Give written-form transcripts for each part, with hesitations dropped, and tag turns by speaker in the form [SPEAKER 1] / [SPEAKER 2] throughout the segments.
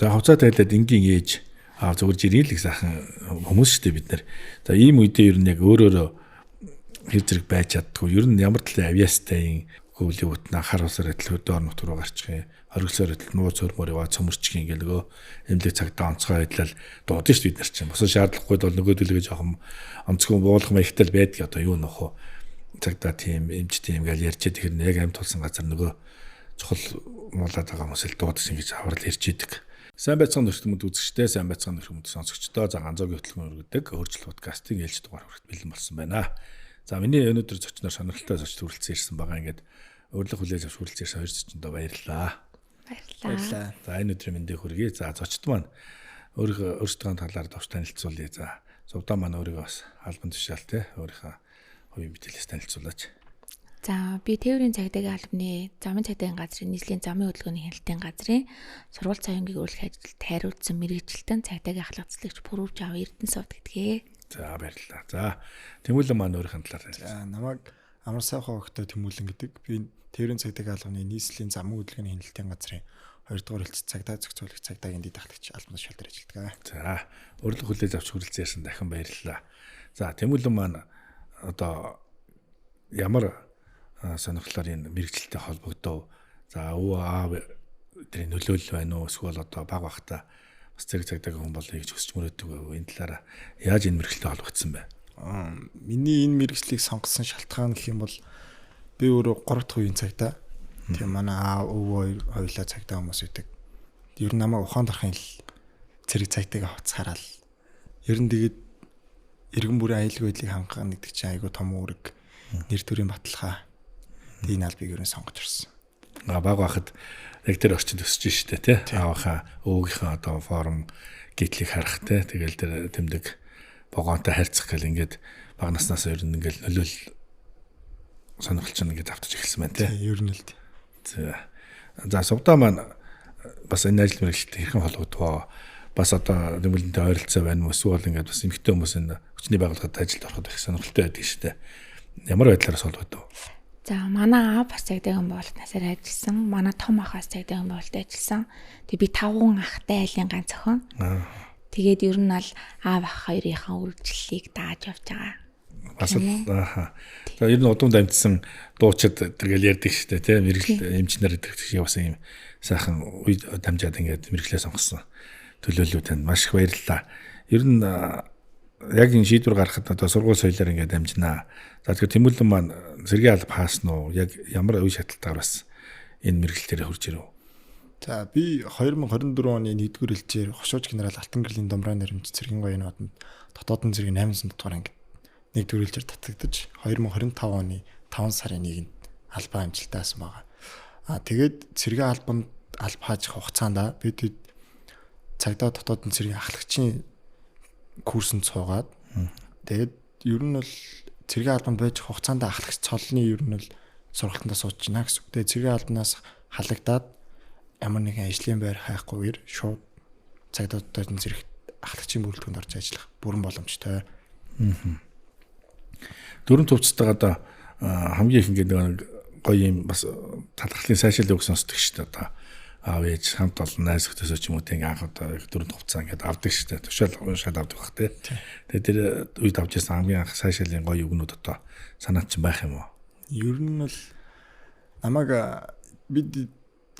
[SPEAKER 1] За хувцас тайлаад энгийн ээж зөвөр жирийн л сайхан хүмүүс шүү дээ бид нар. За ийм үедээ ер нь яг өөрөөрөө хэр зэрэг байж чаддгүй. Ер нь ямар талын авиастай хөвлөвөт нахар усаар адил хөдөө орнот руу гарчих юм. Оргилсоор адил нууц хөрмөр яваа цөмөрчих ингээ нөгөө эмнэлэг цагтаа онцгой байдлаар дуудаж шүү бид нар чинь. Босоо шаардлагагүй бол нөгөөдөлгөө жоохон онцгой буулгах маягтай л байдаг. Одоо юу нөх вэ? Цагтаа тийм эмч тийм ингээл ярьж идэх хэрэг яг амт тулсан газар нөгөө чухал муулаад байгаа хүмүүс л дуудаж ингэж аврал ярьж идэг. Сайн байцгаана нөхдөмөд үзэгчтэй, сайн байцгаана нөхдөмөд сонсогчдоо за ганцоогийн хөтөлбөр өргөдөг өөрчлөлт подкастын ээлж дугаар хүрэлт бэлэн болсон байна. За миний өнөөдөр зочноор сонирхолтой зочд хүрэлцэн ирсэн байгаа. Ингээд урилга хүлээж авч хүрэлцэн ирсэн хоёр зочдод баярлалаа.
[SPEAKER 2] Баярлалаа.
[SPEAKER 1] За энэ өдрийн мэндийг хүргэе. За зочд маань өөрсдөө талаар товч танилцуулъя. За Сувдаа маань өөрийгөө бас албан тушаал те өөрийнхөө хувийн мэдээлэлс танилцуулаач.
[SPEAKER 2] За би Тээврийн цагдаагийн албаны замын цагдаагийн газрын нийслэлийн замын хөдөлгөөний хяналтын газрын сургууль цаангийн өөрчлөлт ажилд хариуцсан мэргэжилтэн цагдаагийн ахлах цэцлэгч Пүрвж аав Эрдэнэсовд гэдгээ.
[SPEAKER 1] За баярлалаа. За Тэмүүлэн маань өөрийнхөө талаар
[SPEAKER 3] танилцуулъя. За намайг Амар сайхан огтой Тэмүүлэн гэдэг. Би Тээврийн цагдаагийн албаны нийслэлийн замын хөдөлгөөний хяналтын газрын 2 дугаар хөлт цагдаа зохицуулагч цагдаагийн дэд ахлагч албан тушаал дээр ажилладаг.
[SPEAKER 1] За урилга хүлээж авч хүрэлцэн ирсэн дахин баярлалаа. За Тэмүүлэн маань одоо ямар сонирхлоор энэ мэрэгчлэлтэй холбогдов. За өвөө аав тэрийн нөлөөлөл байна уу? Эсвэл одоо баг бахта бас зэрэг цагдаагийн хүн болъё гэж хүсч мөрөөдөг байв. Энэ талаараа яаж энэ мэрэгчлэлтэй холбогдсон бэ?
[SPEAKER 3] Миний энэ мэрэгчлийг сонгосон шалтгаан гэх юм бол би өөрөө 3 дахь үеийн цагдаа. Тэгээ манай аав өвөө хоёулаа цагдаа хүмүүс үүдэг. Ер нь намайг ухаан дарахын л зэрэг цагдаагаа хоцхаарал. Ер нь тэгээд иргэн бүрийн аюулгүй байдлыг хангах гэдэг чинь айгүй том үүрэг. Нэр төрийн баталгаа. Энэ албыг ерөн сонгож ирсэн.
[SPEAKER 1] Баг бахад яг тэр орчинд өсөж штэ тий. Аавынхаа өвгийнхаа одоо форм гитлийг харах тий. Тэгэл тэр тэмдэг богоонтой харьцах гэл ингээд баг наснаас ер нь ингээд нөлөөл сонирхолч ингээд автаж эхэлсэн байна тий.
[SPEAKER 3] Ер нь л.
[SPEAKER 1] За Сувдаа маань бас энэ ажил мэргэжилтэд хэрхэн холбогдвоо? Бас одоо нэмэлттэй ойролцоо байна уу? Эсвэл ингээд бас эмэгтэй хүмүүс энэ хүчний байгууллагад ажилд ороход их сонирхолтой байдаг штэ. Ямар байдлаар холбогдов?
[SPEAKER 2] За манай аав бас цагдаагийн байгууллагаас ажилласан. Манай том ах бас цагдаагийн байгууллагад ажилласан. Тэг би 5 ахтай айлын ганц охин. Тэгээд ер нь бол аав ах хоёрынхаа үргэлжлэлийг дааж явж байгаа.
[SPEAKER 1] Бас ааха. За ер нь удамд амьдсан дуучид тэргээл ярьдаг шүү дээ тийм мэрэгжил эмчнэр гэдэг шиг бас юм сайхан үед дамжаад ингээд мэрэгчлээ сонгосон төлөөлөл танд маш их баярлалаа. Ер нь яг энэ шийдвэр гаргахад одоо сургууль соёлоор ингээд дамжнаа. За тэгэхээр Тэмүүлэн маань сэргийн алба хаасан уу? Яг ямар үе шатлалтаар бас энэ мэрэгчлэлээр хурж ирв?
[SPEAKER 3] За би 2024 оны 1-р хэлжээр Хошууч генерал Алтан гэрлийн Домбраа нэрмж цэргийн гоёны одод дотоодын зэргийн 800 дугаар ангид 1-р хэлжээр татагдаж 2025 оны 5 сарын 1-нд албаа амжилтаасан байгаа. Тэгээд цэргийн албанд алба хааж хугацаанд бид цагдаа дотоодын цэргийн ахлагчийн курсэнд суугаад тэгээд ер нь бол цэргийн албанд байж хугацаанд ахлагч цолны ер нь бол сургалтандаа сууж байна гэсэн. Тэгээд цэргийн албанаас халагдаад ямар нэгэн ажлын байр хайхгүйгээр шууд цагдаауудын зэрэгт ахлагчийн бүрэлдэхүүнд орж ажиллах бүрэн боломжтой.
[SPEAKER 1] Дөрөв төвчтэйгээ одоо хамгийн их ингээд нэг гоё юм бас талархлын сайшаалыг сонсдог шүү дээ одоо. Аав ээж хамт олон найз нөхдөсөө ч юм уу тийм анх одоо дөрөв хугацаа ингээд авдаг шүү дээ. Тушаал уншаад авдаг бах тий. Тэгээд тэр үед авч ирсэн хамгийн анх сайшаалын гоё үгнүүд одоо санаад ч байх юм уу?
[SPEAKER 3] Ер нь бол намайг бид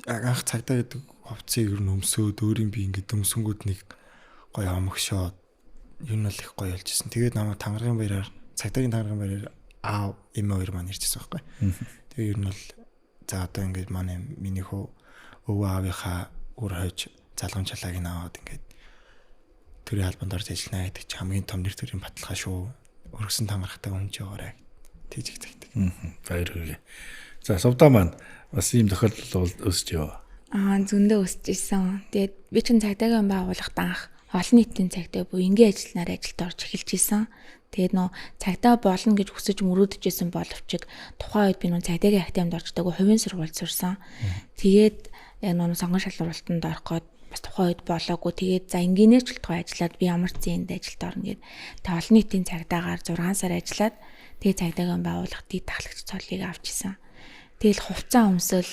[SPEAKER 3] анх цагдаа гэдэг хувцсыг ер нь өмсөөд өөрийн би ингээд өмсөнгүүд нэг гоё омгшоод ер нь л их гоё болж ирсэн. Тэгээд намайг тангаргийн баяраар цагдаагийн тангаргийн баяраар аав эмээ хоёр маань ирчихсэн байхгүй. Тэгээд ер нь бол за одоо ингээд манай миний өвөө аавынхаа үр хойж залгамж чалааг нь аваад ингээд төрийн албанд орж ажиллана гэдэг чи хамгийн том нэр төрийн баталгаа шүү. Өргөсөн тангарахтай өмж яваарай тийж ихтэй.
[SPEAKER 1] Баяр хүргэе. За Сувдаа маань бас ийм тохиолдол өсөж яв.
[SPEAKER 2] Зөндөө өсөж исэн. Тэгээд би чинь цагдаагийн байгууллагт анх олон нийтийн цагдаа буюу энгийн ажилтнаар ажилд орж эхэлж исэн. Тэгээд нөө цагдаа болно гэж хүсэж мөрөөдөж исэн боловч тухайн үед би нөө цагдаагийн актемд орчдөг хувийн сургуульд сурсан. Тэгээд яг нөө сонгон шалралтанд орох гээд бас тухайн үед болоогүй. Тэгээд за энгийнээр ч тухай ажиллаад би ямар ч зээнд ажилд орно гэд. Тэгээд олон нийтийн цагдаагаар 6 сар ажиллаад тэгээд цагдаагийн байгууллагт дэд ахлагч цолыг авч исэн. Тэгэл хувцас өмсөл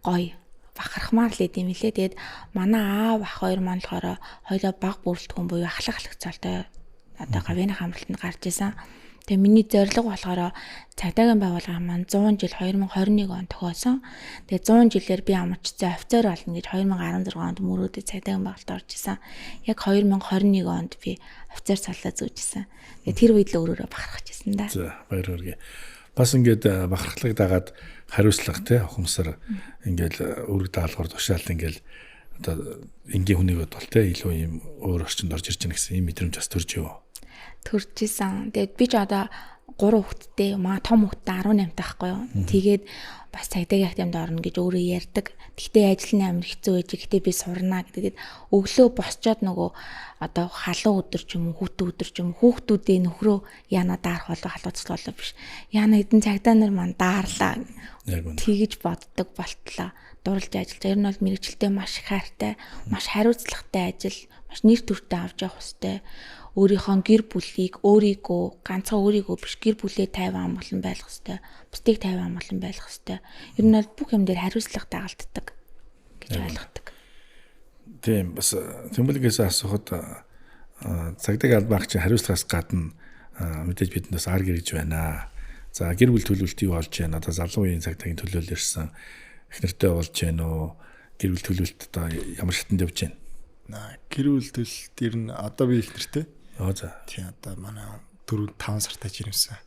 [SPEAKER 2] гоё бахархмаар л идэм билээ. Тэгээд манай аав ах хоёр маань болохоор хоёлоо баг бүрэлдэхүүн буюу ахлах цолтой одоо гавьяаны хамралтанд гарч исэн. Тэгээ миний зорилго болохоор цагдаагийн байгууллага маань 100 жил 2021 онд тохиосон. Тэгээ 100 жилээр би амарчсан офицер болно гэж 2016 онд мөрөөдөд цагдаагийн байгууллагад орж исэн. Яг 2021 онд би офицер цаллаа зүүжсэн. Тэгээ тэр үед л өөрөөрөө бахархаж исэн да.
[SPEAKER 1] За баяр хүргэе. Бас ингээд бахархлаг дагаад хариуцлага те ухамсар ингээд үүрэг даалгавар тушаалт ингээд одоо энгийн хүнийг бол те илүү юм өөр орчинд орж ирж байгаа гэсэн юм мэдрэмж бас төрж юу.
[SPEAKER 2] Төрж исэн. Тэгээд би ч одоо 3 хүүхэдтэй, маа том хүүхэдтэй 18 таахгүй юу. Тэгээд бас цагдаагийн актемд орно гэж өөрөө ярьдаг. Гэхдээ ажил нь амар хэцүү байж, гэхдээ би сурнаа гэдэг. Өглөө босчоод нөгөө одоо халуун өдөр ч юм уу, хүүтэн өдөр ч юм уу, хүүхдүүдээ нөхрөө яана даарах болоо халууцлуулаа биш. Яана эдэн цагдаа нар маань daарлаа. Тэгэж боддог болтлоо. Дурлж ажиллаж. Ер нь бол мэрэгчлээ маш их хайртай, маш хариуцлагатай ажил, маш нэр төртэй авч явах хэрэгтэй. Өөрийнхөө гэр бүлийг өөрийгөө ганцхан өөрийгөө биш гэр бүлээ 50 амгалан байлгах хэрэгтэй. Бусдыг 50 амгалан байлгах хэрэгтэй. Ер нь бол бүх юм дээр хариуцлага дагалддаг гэж ойлгодог.
[SPEAKER 1] Тийм бас тэмүүлгээс асуухад цагдаагийн албаагч хариуцлагаас гадна мэдээж бидэндээс ар гэрж байна. За гэр бүл төлөвлөлт юу болж байна? Одоо залуу үеийн цагдаагийн төлөөлөл ирсэн эхнэртэй болж байна уу? Гэр бүл төлөвлөлт одоо ямар шатнд явж байна?
[SPEAKER 3] Гэр бүл төлөлт ер нь одоо би эхнэртэй.
[SPEAKER 1] За.
[SPEAKER 3] Тий одоо манай 4-5 сартай жирэмсэн.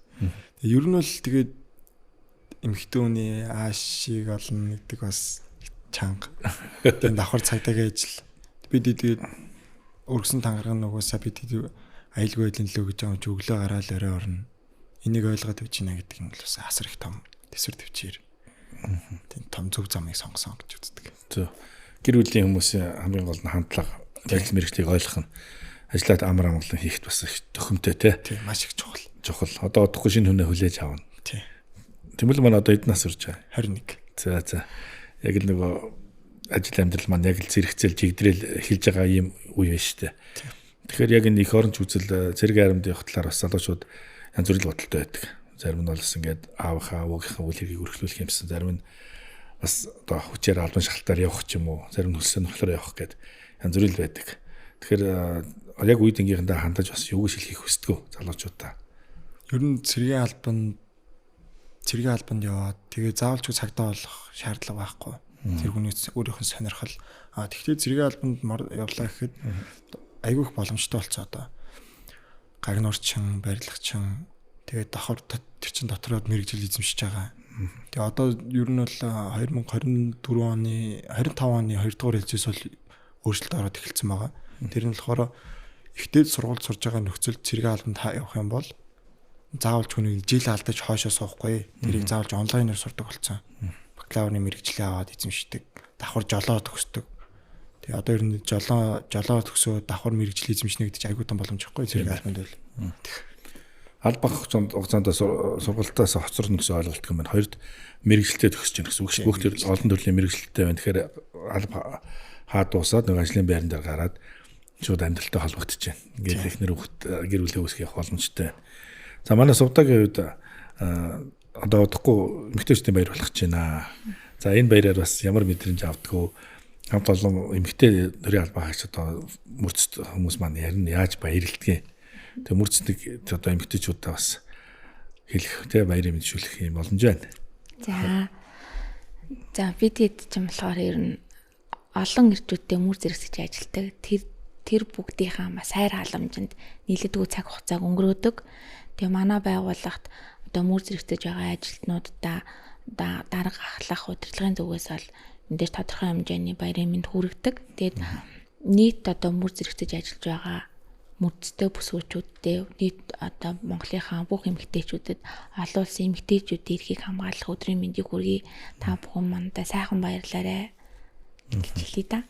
[SPEAKER 3] Тэгээ ер нь бол тэгээд эмэгтэй хүний аашиг олно гэдэг бас чанга. Тэгээд давхар цагдаагийн ажил. Бид тэгээд өргөсөн тангараг нугасаа бид аюулгүй байдлын лөө гэж байгаа ч өглөө гараал орой орно. Энийг ойлгоод явж байна гэдэг нь бол бас асар их том төсвөр төвчээр. Тийм том зөв замыг сонгосон гэж үздэг.
[SPEAKER 1] Зөв. Гэр бүлийн хүмүүсийн хамгийн гол нь хандлага, ажил мэргэжлийг ойлгох нь ажлаад амар амгалан хийхэд бас их тохиомтой тий.
[SPEAKER 3] Тийм маш их чухал.
[SPEAKER 1] Чухал. Одоо удахгүй шинэ хүнээ хүлээж авна.
[SPEAKER 3] Тий.
[SPEAKER 1] Тэмэл маань одоо эднээс урж байгаа.
[SPEAKER 3] 21.
[SPEAKER 1] За. Яг л нөгөө ажил амьдрал маань яг л зэрэгцэл жигдрээл эхэлж байгаа юм үе байна шүү дээ. Тэгэхээр яг энэ их оронч үзэл зэрэг аримдын хотлоор бас залуучууд янз бүрийн бодолтой байдаг. Зарим нь бол ингээд аавынхаа өвгийнхаа үйл хэргийг өргөхлүүлэх юмсан. Зарим нь бас одоо хүчээр албан шалтгаалаар явах ч юм уу. Зарим нь хөлсөө нөхлөөр явах гэдэг янз бүрийн байдаг. Тэгэхээр яг үед ангийнхандаа хандаж бас юу гэж хэлхийг хүсдэг залуучуудаа.
[SPEAKER 3] Ер нь цэргийн албанд яваад тэгээ заавалч цагдаа болох шаардлага байхгүй. Тэр хүний өөрийнх нь сонирхол. Тэгвэл цэргийн албанд явлаа гэхэд айгүй их боломжтой болцоо одоо. Гагнуурчин, барилгачин тэгээд давхар тэр чин дотроо мэрэгжил эзэмшиж байгаа. Тэгээ одоо ер нь бол 2024 оны 25 оны 2 дугаар хэлцээс бол өөрчлөлт ороод эхэлсэн байгаа. Тэр нь болохоор ихтэй сургууль сурж байгаа нөхцөл цэргийн албанд явах юм бол заавалч хүний жил алдаж хоошоо суухгүй. Тэрийг заавалж онлайнаар сурдаг болсон. Бакалаврын мэрэгчлээ аваад эзэмшдэг. Давхар жолоо төгсдөг. Тэгээ одоо ер нь жолоо төгсөө давхар мэрэгжил эзэмшнэ гэдэг чинь айгүй том боломж ихгүй цэргийн албанд бол.
[SPEAKER 1] Албах хугацаанд сургалтаас хоцорно гэсэн ойлголт юм байна. Хоёрд мэрэгжилтэд төгсөж гэнэ гэсэн үг. Бүх төр олон төрлийн мэрэгжилтэй байна. Тэгэхээр алба хаа дуусаад нэг ажлын байран дээр гараад шууд амьдралтай холбогдож байна. Ингээд ихнэр хүүхд гэр бүлээ үүсгэх явах боломжтой. За манай Сувдагийн үед одоо удахгүй эмэгтэйчдийн баяр болох гэж байна. За энэ баяраар бас ямар мэдрэмж авдгөө хамт олон эмэгтэй нөрийн албаагч одоо мөрцөд хүмүүс маань ярина яаж баярлдгийг. Тэгээ мөрцөдөг одоо эмэгтэйчүүдээ бас хэлэх тэ баярын мэдшүүлэх юм боломж байна.
[SPEAKER 2] За бид хэд ч юм болохоор ер нь олон эрчүүдтэй мөр зэрэгсэж ажилдаг. Тэр бүгдийнхаа бас хайр халамжинд нийлэдэггүй цаг хугацааг өнгөрөөдөг. Тэгээ манай байгууллагт одоо мөр зэрэгтэж байгаа ажилтнуудаа дарга ахлах удирдлагын зүгээс бол мэдээж тодорхой хэмжээний баярын мэнд хүргэдэг. Тэгээд нийт одоо мөр зэрэгтэж ажиллаж байгаа мөрцтэй бүсгүүчүүдтэй нийт одоо Монголынхаа бүх эмэгтэйчүүдэд олон улсын эмэгтэйчүүдийн эрхийг хамгаалах өдрийн мэндийг хүргэе. Та бүхэн мандаа сайхан баярлаарай гэж хэлье да.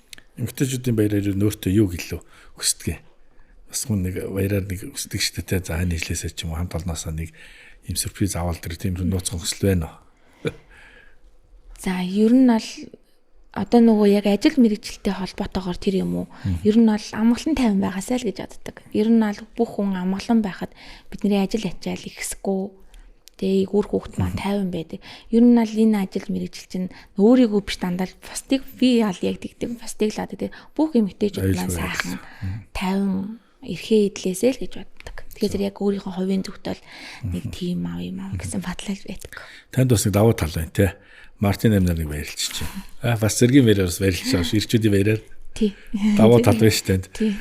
[SPEAKER 1] Эмэгтэйчүүдийн баяраар нөөртөө юу гэлөө хүсдэг. Бас нэг баяраар нэг хүсдэг штэ тэ за нийлээсээ ч юм уу хамт олноосоо нэг юм сюрприз аваад тэр тийм нууцхан хүсэл байна уу?
[SPEAKER 2] За ер нь бол одоо нөгөө яг ажил мэргэжилтэй холбоотойгоор тэр юм уу? Ер нь бол амгалан тайван байгаасай л гэж боддог. Ер нь бол бүх хүн амгалан байхад бидний ажил ачаал ихсэхгүй Тэгээ үр хүүхэд маань 50 байдаг. Ер нь л энэ ажил мэргэжил чинь өөрийгөө биш дандаа бусдыг би ял яг тэгдэг бусдыг л одоо бүх эмэгтэйчүүд маань сайхан 50 эрхээ идлээсэй л гэж боддог. Тэгэхээр яг өөрийнхөө хувийн зүгт бол нэг тийм аав юм аа гэсэн батлаж байдаг.
[SPEAKER 1] Танд бас нэг давуу тал байна те. Мартин амнарыг баярлчих чинь. Бас зэргийн баяраар баярлчих ааш ирчүүдийн баяраар.
[SPEAKER 2] Тий.
[SPEAKER 1] Давуу тал байна шүү дээ.
[SPEAKER 2] Тий.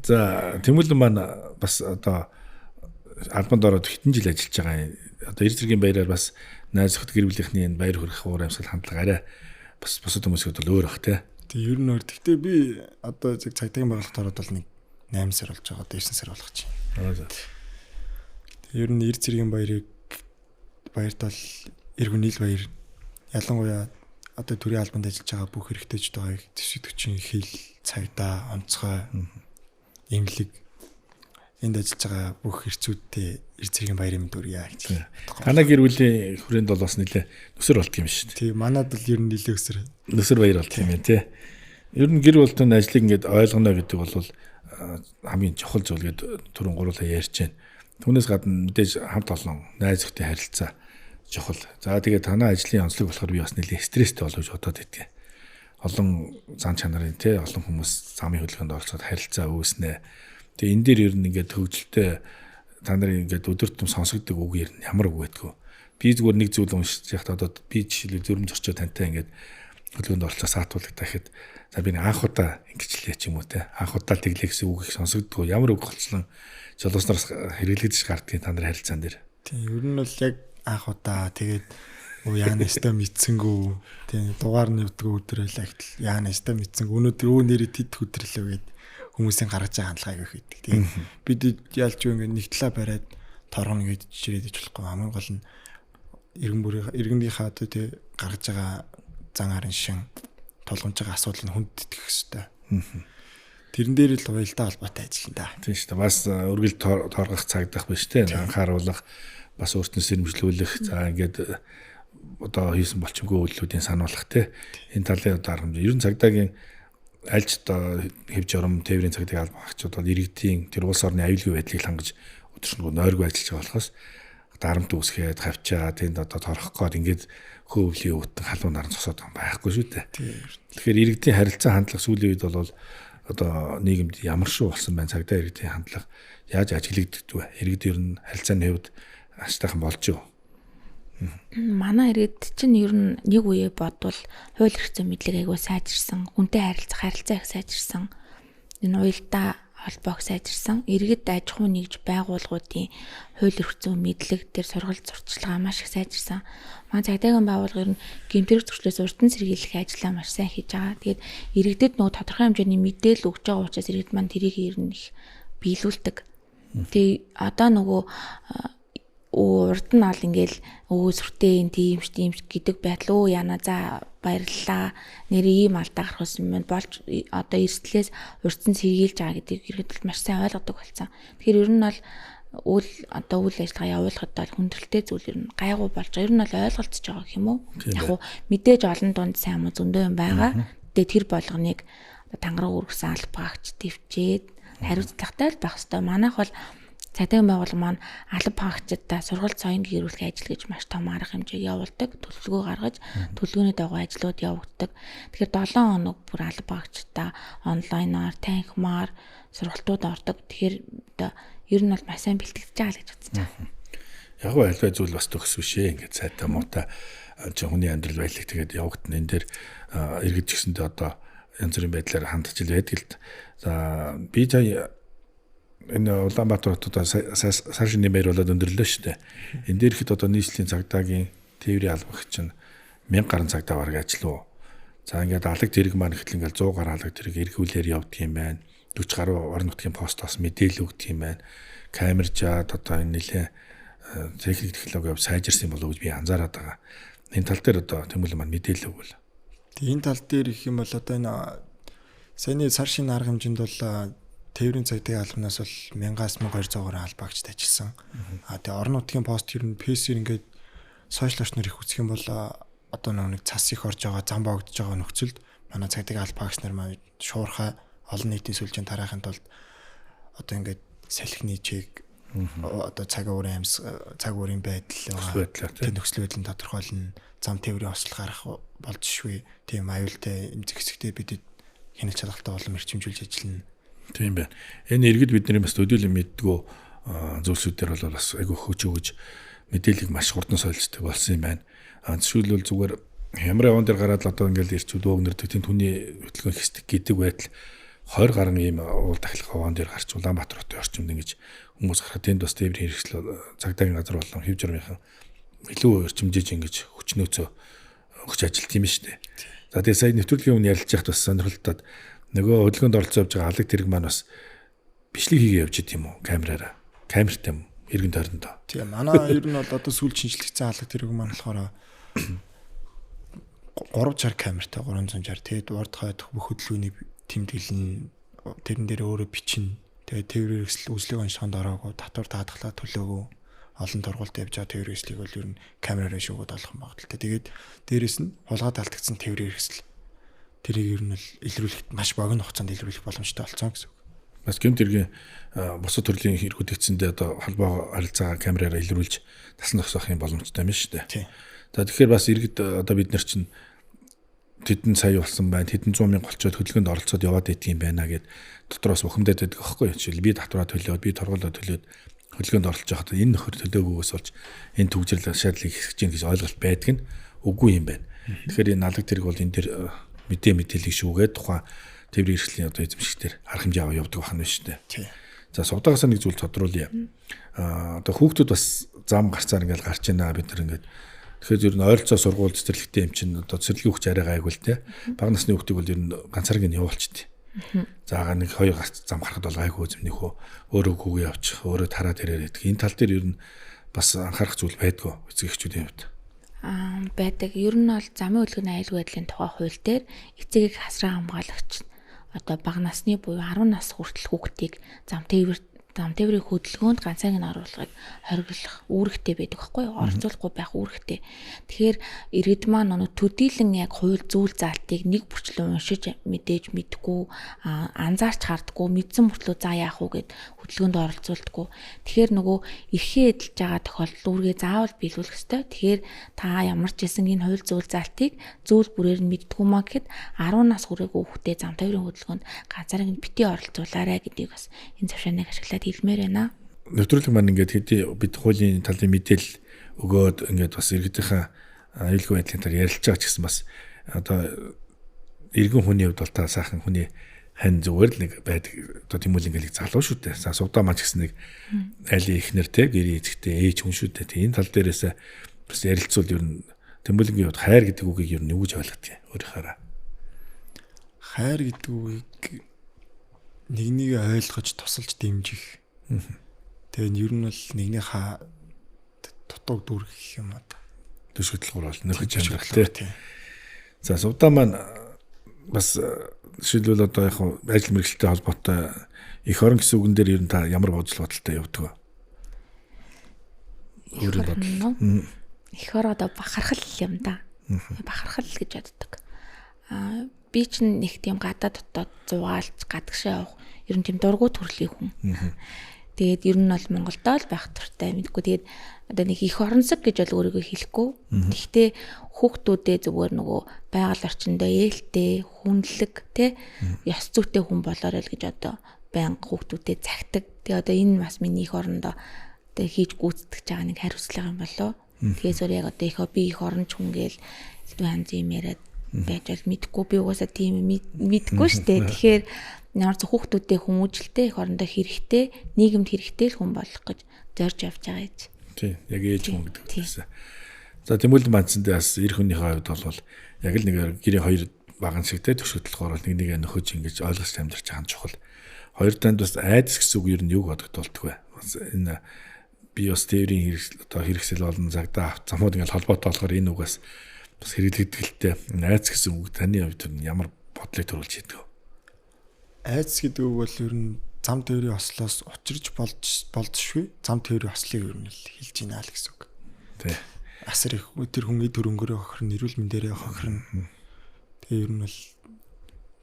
[SPEAKER 1] За Тэмүүлэн маань бас одоо албанд ороод хэдэн жил ажиллаж байгаа юм. Одоо эр зэргийн баяраар бас найз зөвхөн гэр бүлийнхний энэ баяр хүрэх уур амьсгал хандлага арай бас бусад хүмүүсүүд бол өөр бах те.
[SPEAKER 3] Тэг ер нь өөр. Гэхдээ би одоо цагдаагийн байгууллагад ороод бол нэг 8 сар болж байгаа. Одоо 9 сар болох чинь. Ер нь эр зэргийн баярт бол эр хүнийл баяр. Ялангуяа одоо төрийн албанд ажиллаж байгаа бүх хэрэгтэйчд байгааг төсвөдөгчийн хил, цагдаа, онцгой, эмнэлэг энд ажиллаж байгаа бүх эрчүүдтэй эр зэргийн баярын мэнд өргөе гэж.
[SPEAKER 1] Танай гэр бүлийн хүрээнд бол бас нэлээ өсөр болт юм шүү дээ.
[SPEAKER 3] Тийм манад бол ер нь нэлээ
[SPEAKER 1] өсөр баяр болт юм байна тий. Ер нь гэр бүлийн ажлыг ингээд ойлгоно гэдэг бол хамгийн чухал зүйл гэдэг түрүүн гурлаа ярьж байна. Түүнээс гадна мэдээж хамт олон найз зөвхөн харилцаа чухал. За тэгээд танай ажлын онцлог болохоор би бас нэлээ стресстэй болов гэж бодоод байдгийг. Олон зан чанарын тий олон хүмүүс замын хөдөлгөөнд оролцоод харилцаа үүснэ. Тэгээ энэ дээр ер нь ингээд хөгжилтэй та нарын ингээд өдөр тутам сонсогддог үг ер нь ямар үг байдгүй. Би зүгээр нэг зүйл уншиж яхад одоо би жишээлбэл дүрм зорчоо тантай ингээд хөдөлгөөнд оролцоо саатуулдаг дахид за би анх удаа ингэчлээ ч юм уу те анх удаа тэглээ гэсэн үг их сонсогддог. Ямар үг болцлон жолоосноос хэрэглэгдэж гардгийг та нар харилцаан дээр.
[SPEAKER 3] Тийм ер нь бол яг анх удаа тэгээд яана өстө мэдсэнгүү тийм дугаар нэвдгүү өдөр байлаа гэтэл яана өстө мэдсэнгүү өнөөдөр өө нэрээ тэт хөдөрлөө гэд хүмүүсийн гаргаж байгаа хандлагыг өгөх гэдэг. Тийм бид ялч юу ингэ нэг талаа бариад торгоно гэж жирээд иж болохгүй хамгийн гол нь иргэнийхээ одоо тий гаргаж байгаа зан арын шин толгомж байгаа асуудлыг хүндэтгэх хэрэгтэй. Тэрэн дээр л уялдаа холбоотой ажил да.
[SPEAKER 1] Тийм шүү дээ. Бас өргөл торгох цагдах биш те анхааруулах бас өөртөө сэрэмжлүүлэх за ингээд одоо хийсэн болчингүй үйлдэлүүдийн сануулгах те энэ талын дарамж ер нь цагдаагийн альж одоо хэв журам тээврийн цагдаагийн албаагчид бол иргэдийн тэр улс орны аюулгүй байдлыг хангаж өдөржингөө нойргүй ажиллаж байгаа болохоос дарамт үүсгээд хавчаа тэнд одоо торох гээд ингээд хөвлийн өвтөн халуун наран цосоод байхгүй шүү дээ. Тэгэхээр иргэдийн харилцаа хандлага сүүлийн үед бол одоо нийгэмд ямар шүү болсон байна цагдаа иргэдийн хандлага яаж ажиглагддаг вэ? Иргэд ер нь харилцааны хувьд аштайхан болж юу?
[SPEAKER 2] Манай иргэд чинь ер нь нэг үе бодвол хууль эрх зүйн мэдлэг айгуу сайжирсан, хүнтэй харилцаа их сайжирсан. Энэ уялдаа холбоог сайжирсан. Иргэд аж ахуй нэгж байгууллагуудын хууль эрх зүйн мэдлэг дээр сургалт сурталчилгаа маш их сайжирсан. Манай цагдаагийн байгууллага ер нь гэмтэрэг зөрчлөөс урьдчилан сэргийлэх ажлаа маш сайн хийж байгаа. Тэгээд иргэдэд нөгөө тодорхой хэмжээний мэдээлэл өгч байгаа учраас иргэд маань тэрийг ер нь их биелүүлдэг. Тэгээ одоо нөгөө урд нь ол ингээл сүртэй энэ тиймш гэдэг байдал яана за баярлалаа нэр ийм алдаа гарах юм болж одоо эрсдлээс урьдчилан сэргийлж байгаа гэдгийг иргэд маш сайн ойлгодог болсон. Тэгэхээр ер нь бол үйл ажиллагаа явуулахад бол хүндрэлтэй зүйл ер нь гайгүй болж байгаа. Ер нь бол ойлголцож байгаа гэх юм уу? Яг уу мэдээж олон дунд сайн муу зөндөө юм байгаа. Тэгээ тэр болгоныг тангараг үргэсэн албаагч төвчээд хариуцлагатай л байх хэрэгтэй. Манайх бол цагдаагийн байгууллага маань албаагчдаа сургалт соёнгийн гэрүүлэх ажил гэж маш том арга хэмжээг явуулдаг. Төлөвлөгөө гаргаж төлөвлөгөөний дагуу ажлууд явагддаг. Тэгэхээр 7 хоног бүр албаагчдаа онлайнаар, танхимаар сургалтууд ордог. Тэгэхээр одоо ер нь бол маш сайн бэлтгэж байгаа л гэж бодож байгаа.
[SPEAKER 1] Яг нь альва зүйл бас төгс бишээ. Ингээд сайтай муутай хүний амьдрал байлиг тэгээд явагдана. Энэ дээр иргэд гэсэндээ одоо янз бүрийн байдлаар хандж ил байдаг л. За би энэ Улаанбаатар хотод сар шинийн баяр болоод өндөрлөө шүү дээ. Энэ дээр ихэд одоо нийслэлийн цагдаагийн тээврийн албагч нь 1000 гаруй цагдаа бараг ажиллав. За ингээд алаг зэрэг маань ихтэл ингээд 100 гаруй алаг зэрэг эргүүлээр явдаг юм байна. 40 гаруй орон нутгийн постоос мэдээлэл өгдөг юм байна. Камержаад одоо энэ нэлээ техник технологи сайжирсан болов уу гэж би анзаараад байгаа. Энэ тал дээр одоо Тэмүүлэн маань мэдээлэл өгвөл.
[SPEAKER 3] Энэ тал дээр их юм бол одоо энэ саяны сар шинэ арга хэмжээнд бол тээврийн цагдаагийн албанаас бол 1000-аас 1200 гаруй албаагчд ажилласан. Тэгээ орон нутгийн пост ер нь пэсэр ингээд сошиал орчноор их үзэх юм бол одоо нэг цас их орж байгаа, зам боогдож байгаа нөхцөлд манай цагдаагийн албаагч нар маань шуурхай олон нийтийн сүлжээнд тараахын тулд одоо ингээд салхины чиг Одоо цаг уурын цаг уурын байдал
[SPEAKER 1] тийм
[SPEAKER 3] нөхцөл байдлын тодорхойлно, зам тээврийн ослол гарах болзошгүй. Тийм аюултай хэсэгтээ бидэд хяналт шалгалтаа болон эрчимжүүлж ажиллана.
[SPEAKER 1] Тийм байна. Энэ иргэд бидний бас төдийлөн мэддгүү зүйлсүүдээр бол бас айгүй хөж өгж мэдээллийг маш хурдан солилцдог болсон юм байна. Жишээлбэл зүгээр хямрын яван дээр гараад одоо ингээл ирчүүд өөгнөрдөг тийм түүний хөтөлгөөн хэсдэг гэдэг байтал 20 гаруй ийм уул дахилах аван дээр гарч Улаанбаатар хотын орчимд ингэж хүмүүс гарахад тэнд бас тээврийн хэрэгсэл цагдаагийн газар болон хэв журмынхан илүү өрчимжиж ингэж хүчнөөцөө өгч ажилт юм шүү дээ. За тэгээ сая нэвтрүүлгийн өмнө ярилж байхад бас сонирхолтой нөгөө хөдөлгөөнд оролцож явж байгаа алаг тэрэг маань бас бичлэг хийгээ явж идэм юм уу камераараа. Камертай юм эргэн тойрондоо.
[SPEAKER 3] Тийм манай ер нь бол одоо сүүл шинжилгэсэн алаг тэрэг маань болохоор 360 камертай 360 тэгээд урд хойдох бүх хөдөлгөөнийг тэмдэглэн тэрэн дээр өөрөө бичнэ. Тэгээд тээврийн хэрэгсэл үзлэг онцгонд ороогүй, татвар даатгалаа төлөөгүй олон тургуульд явж байгаа тээврийн хэрэгслийг бол ер нь камераараа шүүгээд олох юм байна. Тэгээд дээрэс нь хулгайд алдагдсан тээврийн хэрэгсэл тэрийг ер нь илрүүлэхэд маш богино хугацаанд илрүүлэх боломжтой болсон гэсэн үг.
[SPEAKER 1] Бас гэмт хэргийн бусад төрлийн хэрэгүүд ихсэндээ одоо холбоо харилцаагаа камераараа илрүүлж тасн зогсоох юм боломжтой юм шүү дээ. За тэгэхээр бас иргэд одоо бид нар чинь тэдэн сая болсон байна. Тэдэн 100 мянга голчоод хөдөлгөөнд оролцоод яваад идэх юм байна гэд дотроос бухимдаад байдаг аахгүй юу? Жишээл би татвараа төлөөд, би торгуулаа төлөөд хөдөлгөөнд оролцож байхад энэ нөхөр төлөөгөөс болж энэ төгжрөл шаардлыг хэсгэж гин гэж ойлголт байдаг нь үгүй юм байна. Тэгэхээр энэ налаг тэрэг бол энэ дэр мэдээллийг шүүгээд тухайн тээврийн хэрэгслийн одоо эзэмшигчдэр арга хэмжээ аваа явдаг байна шүү дээ. За сувдаагаас нэг зүйл тодруулъя. Одоо хүүхдүүд бас зам гарцаар ингээл гарч ийна бид нар ингээд тэгэхээр ер нь ойролцоо сургууль цэцэрлэгтэй юм чинь одоо цэцэрлэгийн хүүхд арай гайгүй л те. Бага насны хүүхдийг бол ер нь ганцаараа нь явуулчихдээ. За нэг хоёр гарц зам гарахад бол гайгүй зэмнийхөө өөрөө гүгээ явчих, өөрөө тараад ирээд байдаг. Энэ тал дээр ер нь бас анхаарах зүйл байдгүй эцэг эхчүүдийн хувьд.
[SPEAKER 2] Байдаг. Ер нь бол замын хөдөлгөөний аюулгүй байдлын тухай хууль дээр эцэг эх хасран хамгаалагч одоо бага насны буюу 10 нас хүртэл хүүхдийг зам тээврийн хөдөлгөөнд ганцаараа нь оруулахыг хориглох үүрэгтэй байдаг байхгүй юу? Оролцуулахгүй байх үүрэгтэй. Тэгэхээр иргэд маань төдийлөн яг хууль зүйл заалтыг нэг бүрчлэн уншиж мэдээж мэдгүй анзаарч хардггүй мэдсэн мөртлөө за яах вэ гэд хөдөлгөөнд оролцуулдаггүй. Тэгэхээр нөгөө эрхээ эдэлж байгаа тохиолдолд үүргээ заавал биелүүлэх ёстой. Тэгэхээр та ямар ч гэсэн энэ хууль зүйл заалтыг зүйл бүрээр нь мэддэггүй маа гэхэд 10 нас хүрээгүй хүүхдээ зам тээврийн хөдөлгөөнд ганцаараа нь бити оролцуулаарай гэдгийг бас энэ завшааныг ашиглаад хэлмээр байна.
[SPEAKER 1] Нэвтрүүлэг маань ингээд хэдий бид хуулийн талын мэдээлэл өгөөд ингээд бас иргэдийнхээ аюулгүй байдлын талаар ярилж байгаа ч гэсэн бас одоо иргэн хүний хувьд бол та сайхан хүний хань зүгээр л нэг байдаг одоо тийм үл ингээд залуу шүү дээ. За сувдаа маань ч гэсэн нэг айлын ихнэр те гэрийн эзэгтэй ээж хүн шүү дээ. Энэ тал дээрээс бас ярилцвал ер нь тэмүүлэнгийн хувьд хайр гэдэг үгийг ер нь юу гэж ойлгодог юм өөрийнхөө
[SPEAKER 3] хайр гэдэг үгийг нэгнийг ойлгож тусалж дэмжих. Тэгээд ер нь бол нэгнийхээ дутууг дүүргэх юм аа.
[SPEAKER 1] Төсөөлөл бол нөхөж амьдрал тий. За сувдаа маань бас жишээлбэл одоо яг ажил мэргэжилтэй холбоотой эх орон гэсэн үгэн дээр ер нь та ямар бодолтой явдаг вэ?
[SPEAKER 2] Өөрөө бодол. Эх орон одоо бахархал юм да. Бахархал гэж боддог. Би чинь нэг тийм гадаад дотоод зугаалж гадагшаа явах ер нь тийм дургуй төрлийн хүн. Тэгээд ер нь бол Монголдоо л байх туртай мэдгүй. Тэгээд одоо нэг их оронсог гэж бол өөрийгөө хэлэхгүй. Гэхдээ хүүхдүүдээ зүгээр нөгөө байгаль орчиндөө ээлтэй, хүнлэг, тэ ёс зүйтэй хүн болоорой л гэж одоо байнга хүүхдүүдэд цагтаг. Тэгээд одоо энэ бас миний их орондоо одоо хийж гүйцэтгэж байгаа нэг хариуцлага юм болоо. Тэгээс өөр яг одоо их би их оронч хүн гээл янз юм яриад байж бол мэдгүй би угаасаа тийм мэдгүй штэ. Тэгэхээр ямар ч хүүхдүүдээ хүмүүжлтэй их орондоо хэрэгтэй, нийгэмд хэрэгтэй л хүн болох гэж зорж явж байгаа гэж.
[SPEAKER 1] Тий, яг ээж хүн гэдэг үгээс. За тэмүүлэн бандсандээ бас эр хүнийхээ хувьд бол яг л нэг гэрийн хоёр баган шигтэй төсөөлөхөөр бол нэг нөхөж ингэж ойлгож амьдарч байгаа нь чухал. Хоёр танд бас айдас гэсэн үг ер нь юг бодогдолдог вэ? Энэ би бас тээврийн хэрэгсэл болон цагдаа замууд ингэж холбоотой болохоор энэ үгээс бас хэрэглэгдэлтэй айдас гэсэн үг таны хувьд ямар бодлыг төрүүлж хийдэг вэ?
[SPEAKER 3] Айдас гэдэг үг бол ер нь зам тээврийн ослоос учирч болдшгүй. Зам тээврийн ослыг ер нь хэлж ийна л гэсэн үг.
[SPEAKER 1] Тий.
[SPEAKER 3] Асар их тэр хүн эд хөрөнгөөрөө хохирно, эрүүл мэндээрээ хохирно. Тэгээ ер нь бол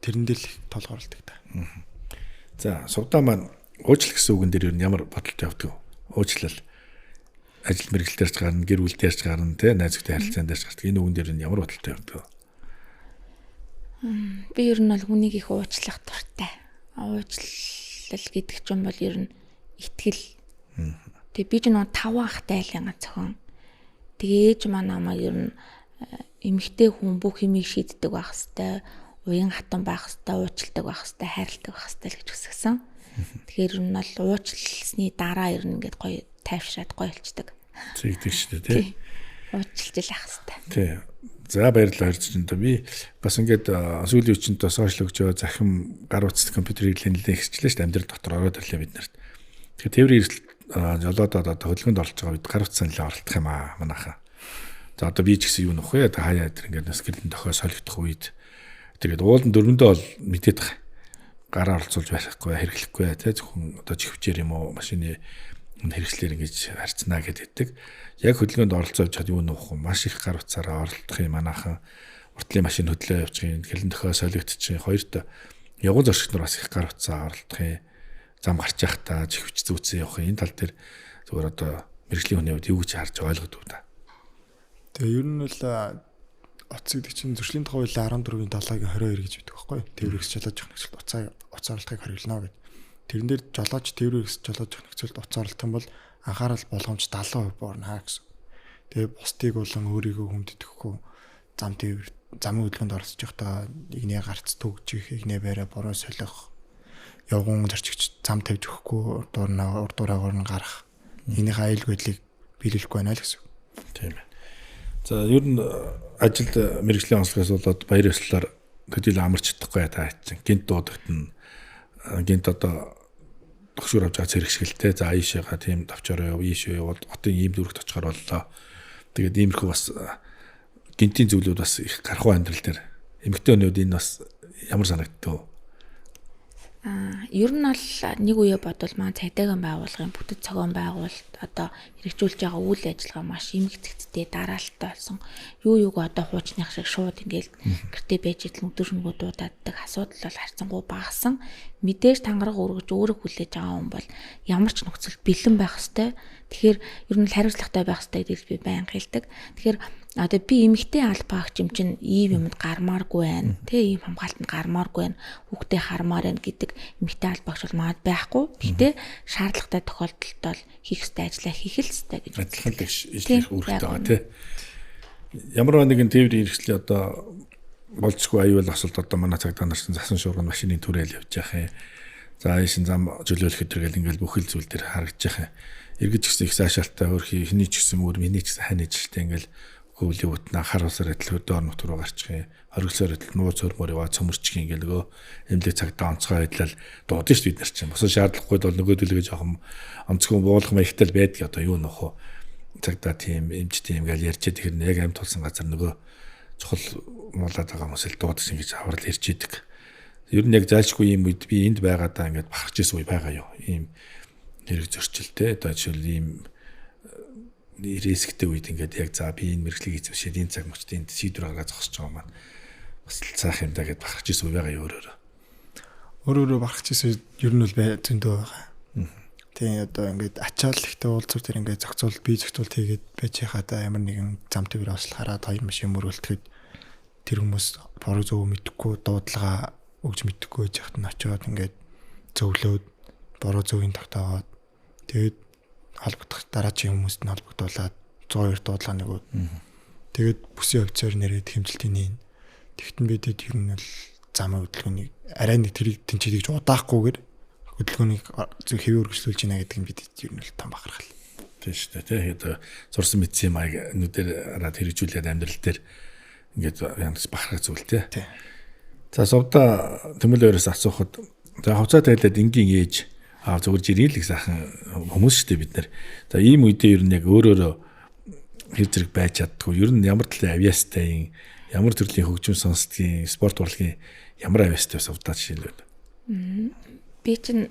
[SPEAKER 3] тэрэндээ л толгоорлдог та.
[SPEAKER 1] За, сувдаа маань уучлал гэсэн үгэн дээр ер нь ямар бодолтой явдаг вэ? уучлал ажил мэргэжил дээрч гарна, гэр бүл дээрч гарна, тэ найз нөхдөд харилцаан дээрч гардаг. Энэ үгэн дээр нь ямар бодолтой явдаг вэ?
[SPEAKER 2] Би ер нь бол хүнийг их уучлах дуртай. Уучлал гэдэг чинь бол ер нь итгэл. Тэгээ би ч нэг 5 ахтай айлын ганцхан. Тэгээ ээж маань намайг ер нь эмэгтэй хүн бүх юмыг шийддэг байх хэвээр, уян хатан байх хэвээр, уучлдаг байх хэвээр, хайрладаг байх хэвээр гэж хүсгэсэн. Тэгэхээр ер нь бол уучлалсны дараа ер нь ингээд гоё тайвшраад гоё болчдаг.
[SPEAKER 1] Тэгдэг шүү дээ, тий.
[SPEAKER 2] Уучлж л ах хэвээр.
[SPEAKER 1] Тий. За баярлалаа харьцсан та би бас ингээд сүүлийн үеийнтэй сошиал өгчөө захим гар утастай компьютерийг нэлээд ихчлээ шүү дээ. Амьдрал дотор ороод ирлээ бид нарт. Тэгэхээр тээврийн эрсдэл жолоодод одоо хөдөлгөөнд орж байгаа үед гар утсаа нэлээд оролдох юм аа манайхаа. За одоо би ч гэсэн юу нөх вэ? Хаяа тэр ингээд нас гэлэн дохой солигдох үед тэгээд уулын дөрөндөө бол мэдээд байгаа. Гараа оролцуулж байхгүй, хэрэглэхгүй тий зөвхөн одоо чихвчээр юм уу машины хэрэгслэр ингэж харьцнаа гэдэг. Яг хөдөлгөөнд оролцож чад юу нөх вэ? Маш их гар утсаараа оролдох юм манайхан. Уртлын машин хөдлөө явчихын, гэлэн дохой солигдчихын. Хоёрт явгал зөрчигчнөр бас их гар утсаа оролдох юм. Зам гарч явах та чихвч зүүцэн явах энэ тал дээр зөвхөн одоо мэрэгжлийн хүний хувьд юу гэж харж ойлгодог та.
[SPEAKER 3] Тэгээ ер нь бол утас гэдэг чинь зөрчлийн тухай хуулийн 14-ийн 7-гийн 22 гэж байдаг байхгүй юу? Тээврээс жолоож явах нөхцөлд утас оролтыг хариулна гэдэг. Тэрэн дээр жолооч тээврээс жолоож явах нөхцөлд утас оролтох юм бол анхаарал болгоомж 70% буурна гэсэн. Тэгээ бусдыг болон өөрийгөө хүндэтгэхгүй замын хөдөлгөөнд оролцож явахдаа игнээ гарц төгжих, игнээ бариа буруу солих, явган зорчигч зам тавьж өгөхгүй, урд дураагаар нь гарах. Энийх аюулгүй байдлыг биелүүлэхгүй байна л гэсэн.
[SPEAKER 1] Тийм ээ. За ер нь ажилд мэргэжлийн онцлогоос болоод баяр ёслолоор төдийлө амарч чадахгүй та чинь гинт дуудагдана. Гинт одоо төгшөр авч байгаа зэрэгшгэлтэй. За ийшээгаа тийм давчаараа яв, ийшээ яваад хотын ийм дүрэгт очихоор боллоо. Тэгээд иймэрхүү бас гинтийн зүйлүүд бас их гарах амьдрал дээр эмэгтэй өнөөд энэ бас ямар санагддаг вэ?
[SPEAKER 2] Ер нь бол нэг үе бодвол маань цагдаагийн байгууллагын бүтэц цогоон байгуулалт одоо хэрэгжүүлж байгаа үйл ажиллагаа маш эмгэгцтэй дараалттай болсон. Юуг одоо хуучных шиг шууд ингээл гэртээ байж идэл өдөржингөө дуудаддаг асуудал бол харьцангуй багасан. Мэдээж тангараг өргөж өөрөө хүлээж байгаа хүн бол ямар ч нөхцөлд бэлэн байх хэвээр. Тэгэхээр ер нь хариуцлагатай байх хэвээр гэдгийг би байнга хэлдэг. Тэгэхээр одоо би эмэгтэй албаагч юм чинь ийм юмд гармааргүй байна. Тэ ийм хамгаалтанд гармааргүй байна. Хүүхдээ хармаар байна гэдэг эмэгтэй албаагч бол маад байхгүй. Гэхдээ шаардлагатай тохиолдолд бол хийх ёстой ажлаа хийх л ёстой гэж
[SPEAKER 1] адилхан тэгш их үүрэгтэй байгаа тий. Ямар нэгэн тээврийн хэрэгсэл одоо болцгүй аюул асуулт одоо манай цагдаа нар чинь засан шуурган машины түрээл явж байгаа юм. За ийшин зам жөлөөлөх өдргээл ингээл бүхэл зүйл дээр харагдаж байгаа юм. Эргэж гисэн их цаашаалтаа хөрхий хний ч гэсэн өөр миний ч гэсэн хань ажилтаа ингээл хөвлийн утнаа хар усаар адил хөдөө орнот руу гарчих юм. Хориглосоор адил нууц хөрмөр яваа цөмөрчих ингээл нөгөө эмнэлэг цагдаа онцгой байдлал дуудаж шүү бид нар чинь. Босоо шаардлагагүй бол нөгөөдөлгөө жоохон онцгой буулгах маягтай л байдаг одоо юу нөх вэ? Цагдаа тийм эмч тийм ингээл ярьчээд ихэр яг амт тулсан газар нөгөө чухал муулаад байгаа хүмүүс л дуудаж ингэж аврал ярьж идэг. Ер нь яг зайлшгүй юм үед би энд байгаадаа ингээд бахарч ирсэн үе байгаа юу? Ийм хэрэг зөрчилтэй одоо жишээл ийм рисктэй үед ингээд яг за би энэ мэрэгчлийг эзэмшээд энэ цаг мөчт энд шийдвэр гаргаж зогсож байгаа маань бас л цаах юм да гэд бахарч ирсэн үе байгаа юу
[SPEAKER 3] өөрөөрөө бахарч ирсэн ер нь бол зөндөө байгаа. Тийм одоо ингээд ачаал ихтэй уулзуур тэр ингээд зохицуул бие зохицуул хийгээд байж хахада ямар нэгэн зам төвөр ослохараад хоёр машин мөрөлтөд тэр хүмүүс бороо зөв мэдхгүй дуудлага өгж мэдхгүй байж хат нь очиод ингээд зөвлөөд бороо зөвийн тогтоогоод тэгээд холбогдох дараачийн хүмүүст нь холбогдуулаад 102 дуудлага нэг. Тэгээд бүсийн офицер нэрээд хэмжилтийн нэ. Тэгтэн бидэд ер нь бол замын хөдөлгөөнийг арай нэг тэрийг тэнцээд гэж удаахгүйгээр хөдөлгөөнийг зөв хэвээр өргөжлүүлж байна гэдэг нь бидэд ер нь л том бахархал.
[SPEAKER 1] Тийм шүү дээ. Тэгээд зурсан мэдсэн маяг нүдээр хараад хэрэгжүүлээд амьдрал дээр ингээд янз бахарх зүйл тий. За сувда Тэмүүлээрээс асуухад за хувцас тайлаад энгийн ээж зүгээр жирийн л сайхан хүмүүс шүү дээ бид нар. За ийм үедээ ер нь яг өөрөөрөө хэр зэрэг байж чаддгүй. Ер нь ямар талын авиастай ямар төрлийн хөгжим сонсдгийн спорт урлагийн ямар авиастай сувдаа жишээлбэл.
[SPEAKER 2] Би чинь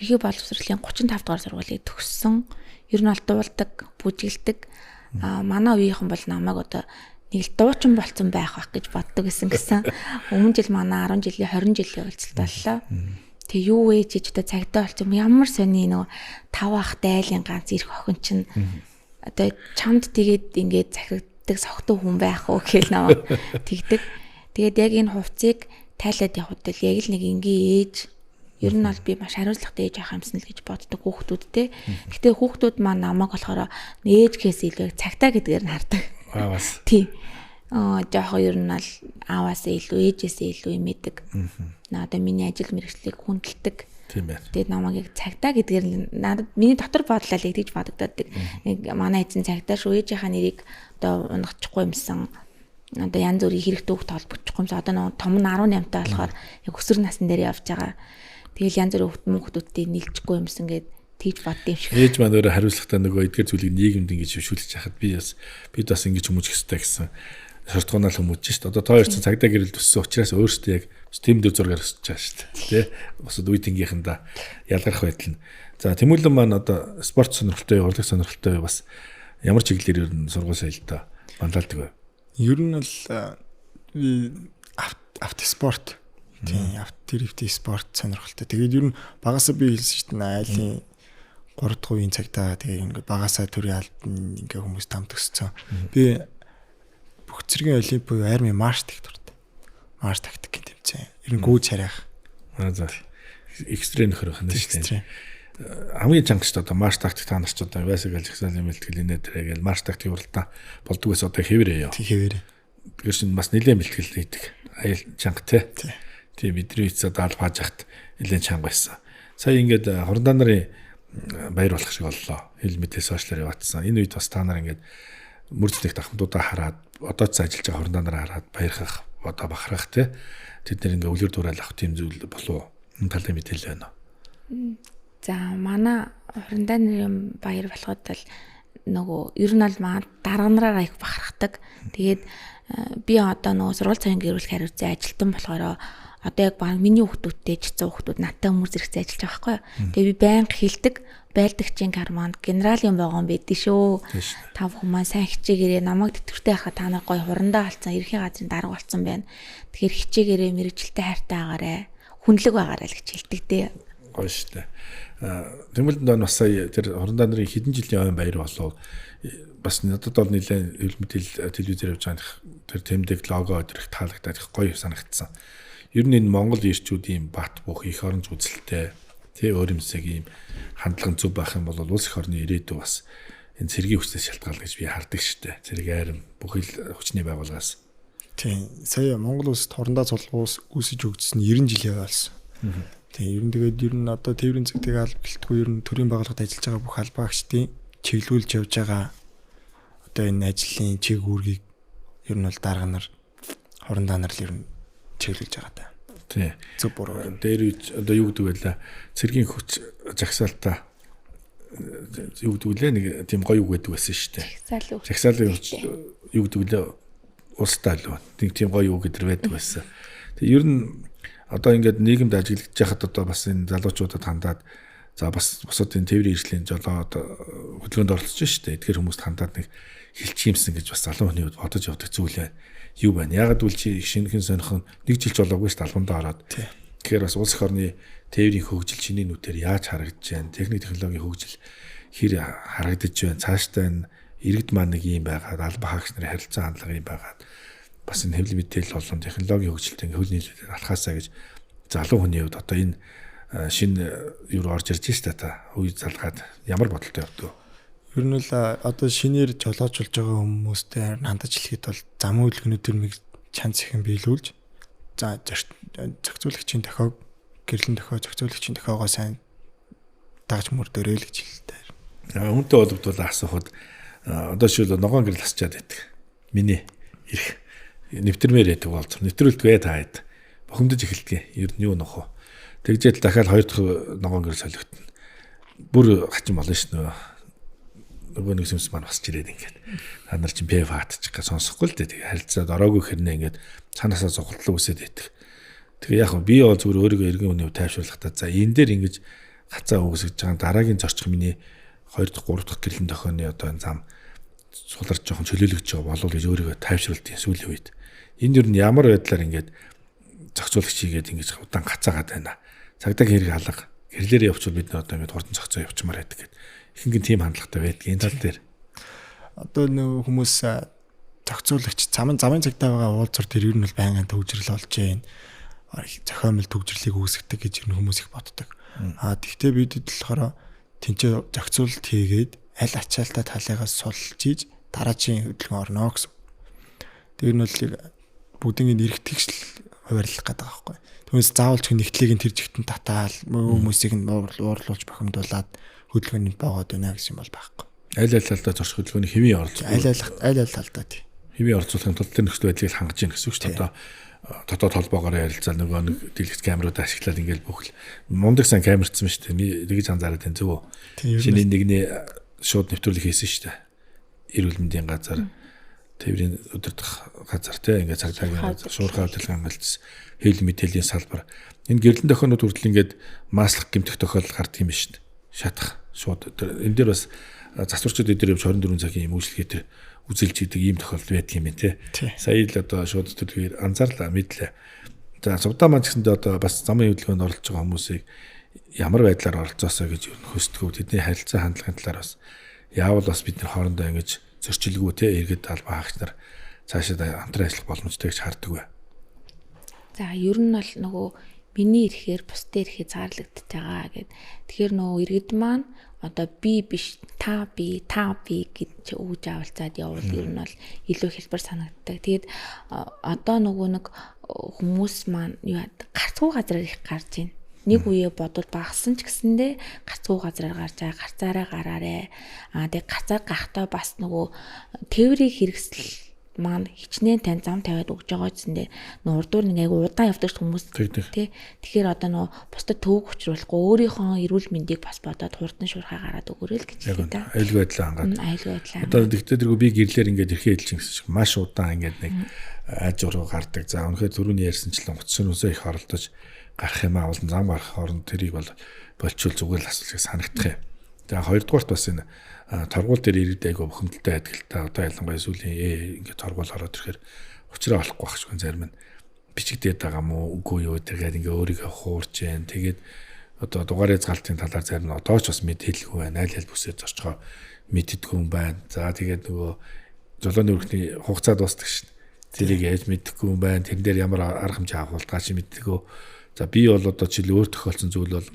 [SPEAKER 2] эрхий боловсролын 35 дугаар сургуулийг төгссөн. Ер нь бол дуулдаг, бүжиглдэг. Манай үеийнхэн бол намайг одоо нэг дуучин болцсон байх гэж боддог гэсэн. Өмнө жил манай 10 жилийн 20 жилийн уулзалт боллоо. Тэг юу вэ гэж одоо цагдаа болсон ямар сони нөгөө 5 ах дайлын ганц ирэх охин чинь одоо чамд тэгээд ингээд захирагддаг сохтой хүн байх уу гэл намайг тэгдэг. Тэгээд яг энэ хувцсыг тайлаад явхад л яг л нэг ингийн ээж ер нь бол би маш хариуцлагатай ээж авах юмсан л гэж боддог хүүхдүүдтэй. Гэтэ хүүхдүүд маань намайг болохоор ээжгээс илүү цагтаа гэдгээр нь хардаг.
[SPEAKER 1] Аавас.
[SPEAKER 2] Тий. Жоохоо ер нь бол ааваасаа илүү ээжээсээ илүү имэдэг. Одоо миний ажил мэргэжлийг хүндэлдэг.
[SPEAKER 1] Тийм байна.
[SPEAKER 2] Тэгээд намайг яг цагтаа гэдгээр нь надад миний дотор бодлоо л тэгж бодогдоод. Манай эзэн цагтаа шүү ээжийнхаа нэрийг одоо унгахгүй юмсан. Одоо янз бүрийн хэрэгтэй хөвгт холбогдохгүй юмсан. Одоо нэг том нь 18 таа болохоор яг өсвөр насны дээр явж байгаа. Тэгэл янз бүрийн хөвгт мөнхтүүдтэй нийлжихгүй юмсан гэд тэгж бодд юм шиг.
[SPEAKER 1] Ээж маань өөрөө хариуцлагатай нөгөө эдгээр зүйлийг нийгэмд ингэж хөвшүүлж яхад би бас ингэж хүмүүжих хэрэгтэй гэсэн шалтгаанаар хүмүүжж шít. Одоо тоо ирсэн цагдаа гэрэл төссөн учраас өөрөөсөө яг тийм дэв зургаар өсөж байгаа шít. Тэ? Босод үеийнхэнда ялгарх байдал нь. За Тэмүүлэн маань одоо спорт сонирхолтой, урлаг сонирхолтой бас ямар чиглэлээр ер нь сургууль соёлтой бандаалдаг вэ?
[SPEAKER 3] Ер нь л автоспорт тийм автодрифт спорт сонирхолтой. Тэгээд ер нь багасаа би хэлсэн шүү дээ айлын 3 дахь үеийн цагтаа тэгээд ингээд багасаа төрийн албан ингээ хүмүүс тамд өссөн. Би бүх зэргийн олимп буюу арми марш тагт дуртай. Марш тактик гэдэг юм. Ер нь гүйж харах.
[SPEAKER 1] За экстрем нөхөрөх нь шүү дээ. Хамгийн чанга ч одоо марш тактик та нар ч одоо Васиг Александр мэлтгэл инээ тэрэгэл марш тактик уралдаан болдгоос одоо хэвээрээ яа.
[SPEAKER 3] Хэвээрээ.
[SPEAKER 1] Тэгэхээр чинь бас нэлээд мэлтгэл хийдэг. Аял чанга те. Тийм бидний эцээ даалж хааж хат нэлээд чанга байсан. Сая ингээд хурдан нарын баяр болох шиг боллоо. Хэлмэтээ сошиалаар яваадсан. Энэ үед бас та нар ингээд мөржлөх давхамдуудаа хараад одоо ч ажиллаж байгаа хурдан нараа хараад баярхах одоо бахарах те. Тэд нэр ингээд үлгэр дуурайл авах тийм зүйл болов. Энэ талын мэдээлэл байна уу?
[SPEAKER 2] За манай хурдан нарын баяр болоход бол нөгөө ер нь бол маа дарга нараар аяг бахархдаг. Тэгээд би одоо нөгөө сургууль цагийн гэрүүлэх хариуцсан ажилтан болохоор одоо яг баг миний хүүхдүүдтэй ч 100 хүүхдүүд надтай хүмүүс зэрэгцээ ажиллаж байгаа байхгүй. Тэгээ би байнга хэлдэг байлдагчийн карманд генералийн вагон байдгийг шүү. Тав хүмүүс сайн хичээгээрээ намайг тэтгэвртэй харахад та нар гоё хурандаа алцсан ерхийн газрын дарга болсон байна. Тэгэхээр хичээгээрээ мэрэгжилтэй хайртай агаарэ. Хүнлэг байгаарай л гэж хэлдэг дээ.
[SPEAKER 1] Гоё штэ. Тэмүүлэнд бас сая тэр хурандаа нарын хэдэн жилийн ойн баяр болов бас надад бол нэлээд хөл мэдээлэл телевизээр явж байгаа тэр тэмдэг лого өдрөх таалагдаад их гоё санагдсан. Ер нь энэ Монгол ирчүүдийн бат бөх их оронч үзэлтэй тий өөр юмсэг ийм хандлага зөв байх юм бол улс их орны ирээдүй бас энэ цэргийн хүчнээс шалтгаална гэж би хардаг штэ. Цэрэг айрам бүхэл хүчний байгууллагаас.
[SPEAKER 3] Тийм. Сая Монгол улсад хурандаа цуглуулс үүсэж өгдсөн 90 жилээ болсон. Тийм. Ер нь одоо тээврийн цэгтийг албалтгүй ер нь төрийн байгууллагад ажиллаж байгаа бүх албаагчдын чиглүүлж явж байгаа одоо энэ ажлын чиг үүргийг ер нь бол дарга нар хурандаа нар л ер нь чиглүүлж байгаа даа.
[SPEAKER 1] Тий.
[SPEAKER 3] Зөв буруу.
[SPEAKER 1] Дээр одоо юу гэдэг вэ? Цэргийн хүч жагсаалтаа юу гэдэг вэ? Нэг тийм гоё үг гэдэг байсан шүү дээ. Жагсаалын юу гэдэг вэ? Улстай л тийм гоё үг гэдэр байдаг байсан. Тэгээ ер нь одоо ингээд нийгэмд ажиллаж байхад одоо бас энэ залуучуудад хандаад за бас бусад энэ тээврийн иргэлийн жолоод хөдөлгөөнд оролцож шүү дээ. Эдгээр хүмүүст хандаад нэг хилчимсэн гэж бас залуу хүний хувьд бодож явдаг зүйл байна. Юу байна? Ягаад үл чи шинэхэн сонирхон 1 жил ч болоогүй шүү дээ албандаа ороод. Тэгэхээр бас улс их орны тээврийн хөгжил чиний нүдээр яаж харагдаж байна? Техник технологийн хөгжил хэр харагдаж байна? Цаашдаа энэ иргэд маань нэг юм байгаад албан хаагч нарын харилцаа хандлага юм байгаад бас энэ хэвлэл мэдээлэл болон технологийн хөгжилтэй хөл нийлүүлээд алхаасаа гэж залуу хүний хувьд одоо энэ шинэ юу орж ирж байна та үе залгаад ямар бодолтой явдаг вэ?
[SPEAKER 3] Ер нь л одоо шинээр жолоочулж байгаа хүмүүстэй хандаж хэлэхэд бол зам үйлгнүүдээр нэг чанц ихэн биелүүлж за зохицуулагчийн дохиог гэрлэн дохио зохицуулагчийн дохиогоо сайн дагж мөрдөрөө л гэж хэлдэг.
[SPEAKER 1] Үүнтэй холбогдвол асуухад одоо шил ногоон гэрэл асчаад байдаг. Миний ирэх нэвтрмээр яадаг болцоо. Нэвтрүүлдгээ таад бохомдож эхэлдэг. Ер нь юу нохоо. Тэгжээд дахиад 2 дахь ногоон гэрэл солигдно. Бүр хачин болно ш нь. Нөгөө нэг юмс маань басч ирээд ингээд. Та нар чинь пэв хатчих гэ сонсохгүй л дээ. Тэгээ харилцаад ороогүй хэрнээ ингээд цаанаасаа зугтлаг үсээд байдаг. Тэгээ яг би бол зүгээр өөрийгөө иргэн үнийг тайвшруулахдаа за энэ дээр ингэж хацаа үгсэж байгаа дараагийн зорчих миний 2 дахь 3 дахь гэрлэн дохионы одоо энэ зам суларч жоохон чөлөөлөгч байгаа болов гэж өөрийгөө тайвшруулдаг сүүлийн үед. Энд юу н ямар байдлаар ингээд зохицуулагч хийгээд ингэж удаан гацаагаад байна. Цагдаа хэрэг алга. Гэрлээрээ явуучвал бид одоо ингэж хурдан зохицоо явуулмаар байдаг гэдэг. Ихэнх тийм хандлагатай байдаг. Энэ тал дээр
[SPEAKER 3] Одоо нэг хүмүүс зохицуулагч замын цагдаа байгаа уулзвар тэр ер нь бол байнгын төвжрэл болж байна. Зохиомл төвжрлийг үүсгдэг гэж ер нь хүмүүс их боддог. Тэгвэл бид болохоор тэнцээ зохицуулалт хийгээд аль ачаалтаа талыгаас сулж ийж дараагийн хөдөлгөөн орно гэсэн. Тэр нь бол бүгдийн эргэтгэгчл хуваарлах гэдэг байгаа байхгүй. Түүнээс заавалч нэгтлийг нь тэр жигтэн татаал хүмүүсийг нь уурлуулж бохимдуулаад хөдөлгөөний боогод байна гэсэн юм бол байхгүй.
[SPEAKER 1] Аль талдаа зорчих хөдөлгөөний хэвийн оролцоо.
[SPEAKER 3] Аль талдаа тий.
[SPEAKER 1] Хэвийн оролцоохын тулд тэр нөхцөл байдлыг хангаж гин гэсэн үг шүү дээ. Одоо дотоод холбоогоор ярилцаад нөгөө нэг дэлгэц камерууд ашиглаад ингээл бүхэл мундаг сан камерцсан шүү дээ. Тэгж анзаараад байна зөв үү? Шинэ нэгний шууд нэвтрүүлэг хийсэн шүү дээ. Эрүүл мэндийн газар тээврийн өдөртөх газар тий ингээд цагдаагийн шуурхай хөдөлгөөн хангалтс хэл мэдээллийн салбар энэ гэрлэн тохионууд хүртэл ингээд маслах гэмтэх тохиолдол гардаг юм шүү дээ. Шатах шууд энэ дээр бас засварчид эдгээр 24 цагийн юм үйлчлэгээ тэр үзэлж идэг ийм тохиолдол байдаг юм тий. Сая л одоо шууд төлөвээр анзаарлаа мэдлээ. За цувдаа маань гэсэндээ одоо бас замын хөдөлгөөнд оролцож байгаа хүмүүсийг ямар байдлаар оролцоосоо гэж хөсдгөө тэдний харилцаа хандлагын талаар бас яавал бас бид нар хоорондоо ингэж зөрчилгүй тий иргэд албан хаагч нар цаашаа хамтран ажиллах боломжтой гэж хардаг бай.
[SPEAKER 2] За ер нь бол нөгөө миний ирэхээр бусдын ирэхэд заарлагдчихж байгаа гэд. Тэгэхээр нөгөө иргэд маань одоо би биш та би гэж өгж авалцаад явбал ер нь бол илүү хэлбэр санагддаг. Тэгээд одоо нөгөө нэг хүмүүс маань юу яадаг гарцгүй газараар их гарч байна. Нэг үе бодвол багсан ч гэсэндээ гарцгүй газараар гарч байгаа гарцаараа гараарэ. Тэгээд гарцаар гахтаа бас нөгөө тээврийн хэрэгсэл маань хичнээн тань зам тавиад өгж байгаа гэсэндээ нөгөө урдуур нэг айгу удаан явдаг хүмүүс тий. Тэгэхээр одоо нөгөө бусдад төвөг учруулахгүй өөрийнхөө эрүүл мэндийг бас бодоод хурдан шуурхаа гараад өгөөрэй л гэж хэлээ да.
[SPEAKER 1] Аюулгүй байдлаа хангаад.
[SPEAKER 2] Аюулгүй байдлаа.
[SPEAKER 1] Одоо тэгтээ тэргүй би гэрлэр ингээд эрхээ хэлж гэсэн шиг маш удаан ингээд нэг аж уруу гардаг. За үнэхээр түрүүний ярьсанчлан утсан үсээ их оролдож гарах юм аа бол зам гарах хооронд тэрийг бол болчвол зүгээр л асуулыг санагдах юм. За хоёрдугаарт бас энэ торгуул дээр иргэд айгу бухимдалтай адилтай одоо ялангуяа сүүлийн ингээд торгуул ороод ирэхээр учраа олохгүй байх шиг зарим нь бичигдээд байгаа мó үгүй юу тэргээд ингээ өөрийгөө хуурж जैन. Тэгээд одоо дугаар язгаалтын талаар зарим нь одоо ч бас мэдээлгүй байна. Аль аль бүсээ зорчгоо мэддэггүй юм байна. За тэгээд нөгөө жолооны өрхний хугацаа дуустдаг шин. Тэрийг яаж мэддэггүй юм байна. Тэрэн дээр ямар арга хэмжээ авахултгаа чи мэддэггүй. За би бол одоо жишээл өөр тохиолдсон зүйл бол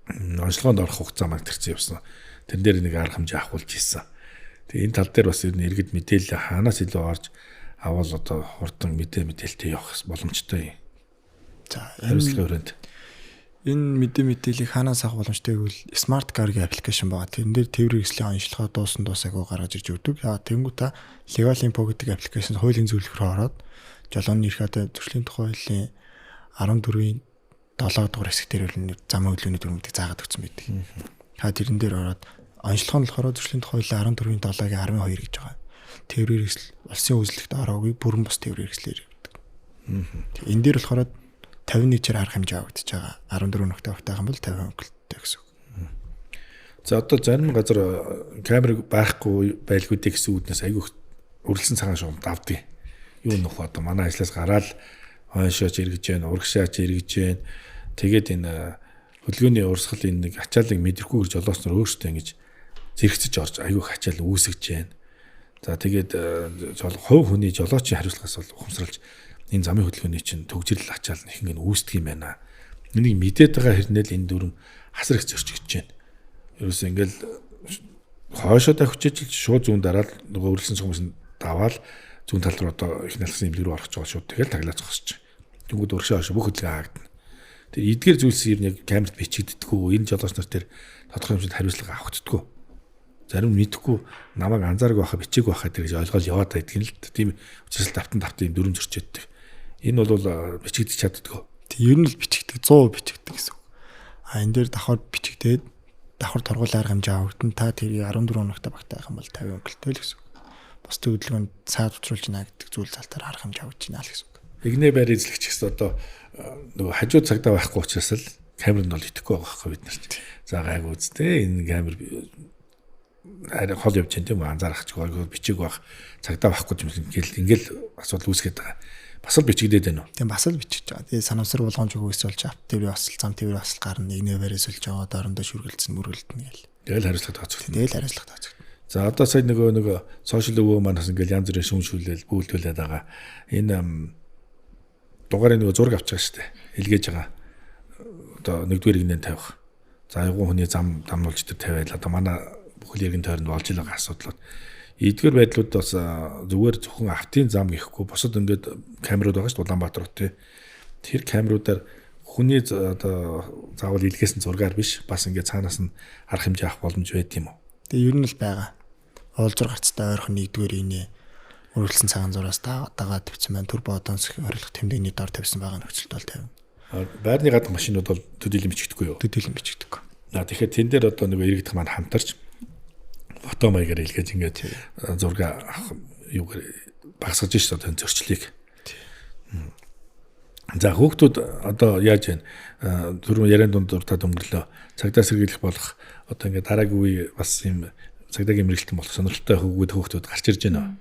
[SPEAKER 1] онцлогоонд орох хугацаа маань тэрцээ явсан. Тэрэн дээр нэг арга хэмжээ авахулж ийсэн. Тэгээ энэ тал дээр бас ер нь иргэд мэдээлэл хаанаас илүү орж авал одоо хурдан мэдээлэлтэй явах боломжтой юм. За хариуцлагын хүрээнд
[SPEAKER 3] энэ мэдээллийг хаанаас авах боломжтой гэвэл Smart Car-гийн аппликейшн байгаа. Тэрэн дээр тээврийн хэрэгслийн онцлогоо дуусаагүй гаргаж ирж өгдөг. Яа тэнгуү та Legal Info гэдэг аппликейшн хуулийн зөвлөх рүү ороод жолооны эрх хариу зөрчлийн тухай хуулийн 14-ийн 7 дугаар хэсэг дээр бол замын хөдөлгөөний дүрмүүдийг заагаад өгсөн байдаг. Тэрэн дээр ороод онцлого нь болохоор зөрчлийн тухай хуулийн 14-ийн 7-гийн 12 гэж байгаа. Тээврийн хэрэгсэл улсын үзлэгт ороогүй бүрэн бус тээврийн хэрэгслээр явдаг. Энэ дээр болохоор 51 чир арга хэмжээ авагдаж байгаа. 14 нөхтэй багтаах юм бол 50 өнгөлттэй гэсэн үг.
[SPEAKER 1] За одоо зарим газар камер байхгүй байлгуудыг гэсэн үүднээс айгүй үргэлжлэн цагаан шугамд авдгийг. Юу нөх одоо манай ажлаас гараад хойшооч эргэж जैन, урагшаач эргэж जैन. Тэгээд энэ хөдөлгөөний урсгалын нэг ачааллыг мэдрэхгүйгээр жолооч нар өөрсдөө ингэж зэрэгцэж орж айгүй ачаал үүсгэж जैन. За тэгээд хувь хүний жолоочийн хариуцлагаас бол ухамсарлаж энэ замын хөдөлгөөний чинь төгжрөл ачаал нь их ингэ үүсдэг юм байна. Энийг мэдээд байгаа хэрнээл энэ дүрм хасар их зөрчигдөж байна. Ерөөс ингээл хойшоо давхичиж шууд зүүн дараад нөгөө өрлсөн хүмүүс даваал зүүн тал руу одоо их налхсан имлэг рүү орох жоо шууд тэгэл таглаад зогсож. Тэнгүүд урагшаа хойшоо бүх хөдөлгөөн хаагдана. Тэр эдгээр зүйлс ер нь яг камерт бичигддэггүй. Энэ жолооч нар тэр тодорхой хэмжээнд хариуцлага авахдаггүй. Зарим мэдэхгүй намайг анзааргүй байхаа бичээгүй байхаа тэр гэж ойлгоол яваад байдаг юм л да. Тийм учраас давтан юм дүрм зөрчөөддөг. Энэ бол бичигдэж чаддаггүй.
[SPEAKER 3] Тэг ер нь л бичигдэг 100% бичигдэг гэсэн үг. Энэ дээр давхар бичигдээд давхар торгуул арга хэмжээ авагдана. Та тэрийг 14 хоногтой багтаах юм бол 50 өнгөлтэй л гэсэн үг. Бусдын хөдөлгөөнд цаад уцруулж байна гэдэг зүйл залтаар арга хэмжээ авч байна л гэсэн үг.
[SPEAKER 1] Игнэ байр эзлэгч гэсэн одоо нөгөө хажуу цагдаа байхгүй учраас л камеранд бол итгэхгүй байгаа байхгүй бид нарт. За гайг үзтээ энэ камер арай хол явж байна тийм үү анзаарах ч гойгоо бичиг байх цагдаа байхгүй юм ингээл асуудал үүсгээд байгаа. Бас л бичигдээд байна уу?
[SPEAKER 3] Тийм бас л бичиж байгаа. Тэгээ санамсар болгоомж өгөөс болж авт тээврийн осол зам тээврийн осол гарна нэг нэвээрээс олж аваад орондоо шүргэлцэн мөргөлдөн гээл.
[SPEAKER 1] Тэгэл хариуцлага тооцоолно.
[SPEAKER 3] Тэгэл хариуцлага тооцоолно.
[SPEAKER 1] За одоо сая нөгөө сошиал өвөө манаас ингээл янз бүрийн шүүмшүүлэл бүүлдүүлээд байгаа. Энэ дугаарыг нөгөө зураг авч байгаа шүү дээ. Илгээж байгаа. Одоо нэгдүгээр игнэн тавих. За аюулгүй хүний зам дамнуулж тэр тавиал одоо манай бүхэл иргэн тойронд болж байгаа асуудлууд. Эдгээр байдлууд бас зүгээр зөвхөн автын зам гэхгүй бусад ингээд камерууд байгаа шүү дээ Улаанбаатар хотын. Тэр камеруудаар хүний одоо заавал илгээсэн зургаар биш бас ингээд цаанаас нь арга хэмжээ авах боломж байд юм уу?
[SPEAKER 3] Тэгээ ер нь л байгаа. Уулзрах гацтай ойрхон нэгдүгээр инээ өргөлсөн цагаан зураас дагаад тавьсан байна. Түр бодонс орилох тэмдэгний дор тавьсан байгаа нөхцөлд бол тавина.
[SPEAKER 1] Байрны гадна машинууд бол төдийлөн бичигдэхгүй юу?
[SPEAKER 3] Төдийлөн бичигдэхгүй.
[SPEAKER 1] Тэгэхээр тэн дээр одоо нөгөө иргэдэх маань хамтарч фото маягаар илгээж ингээд зураг юугаар багсгаж шээ одоо зөрчлийг. За хүүхдүүд одоо яаж вэ? Түрүүн яриан дунд дуртад өнгөрлөө. Цагдаа сэргийлэх болох одоо ингээд дараагийн үе бас юм цагдаагийн мэрэгчлэн болох сонирхолтой хүүхдүүд гарч ирж байна.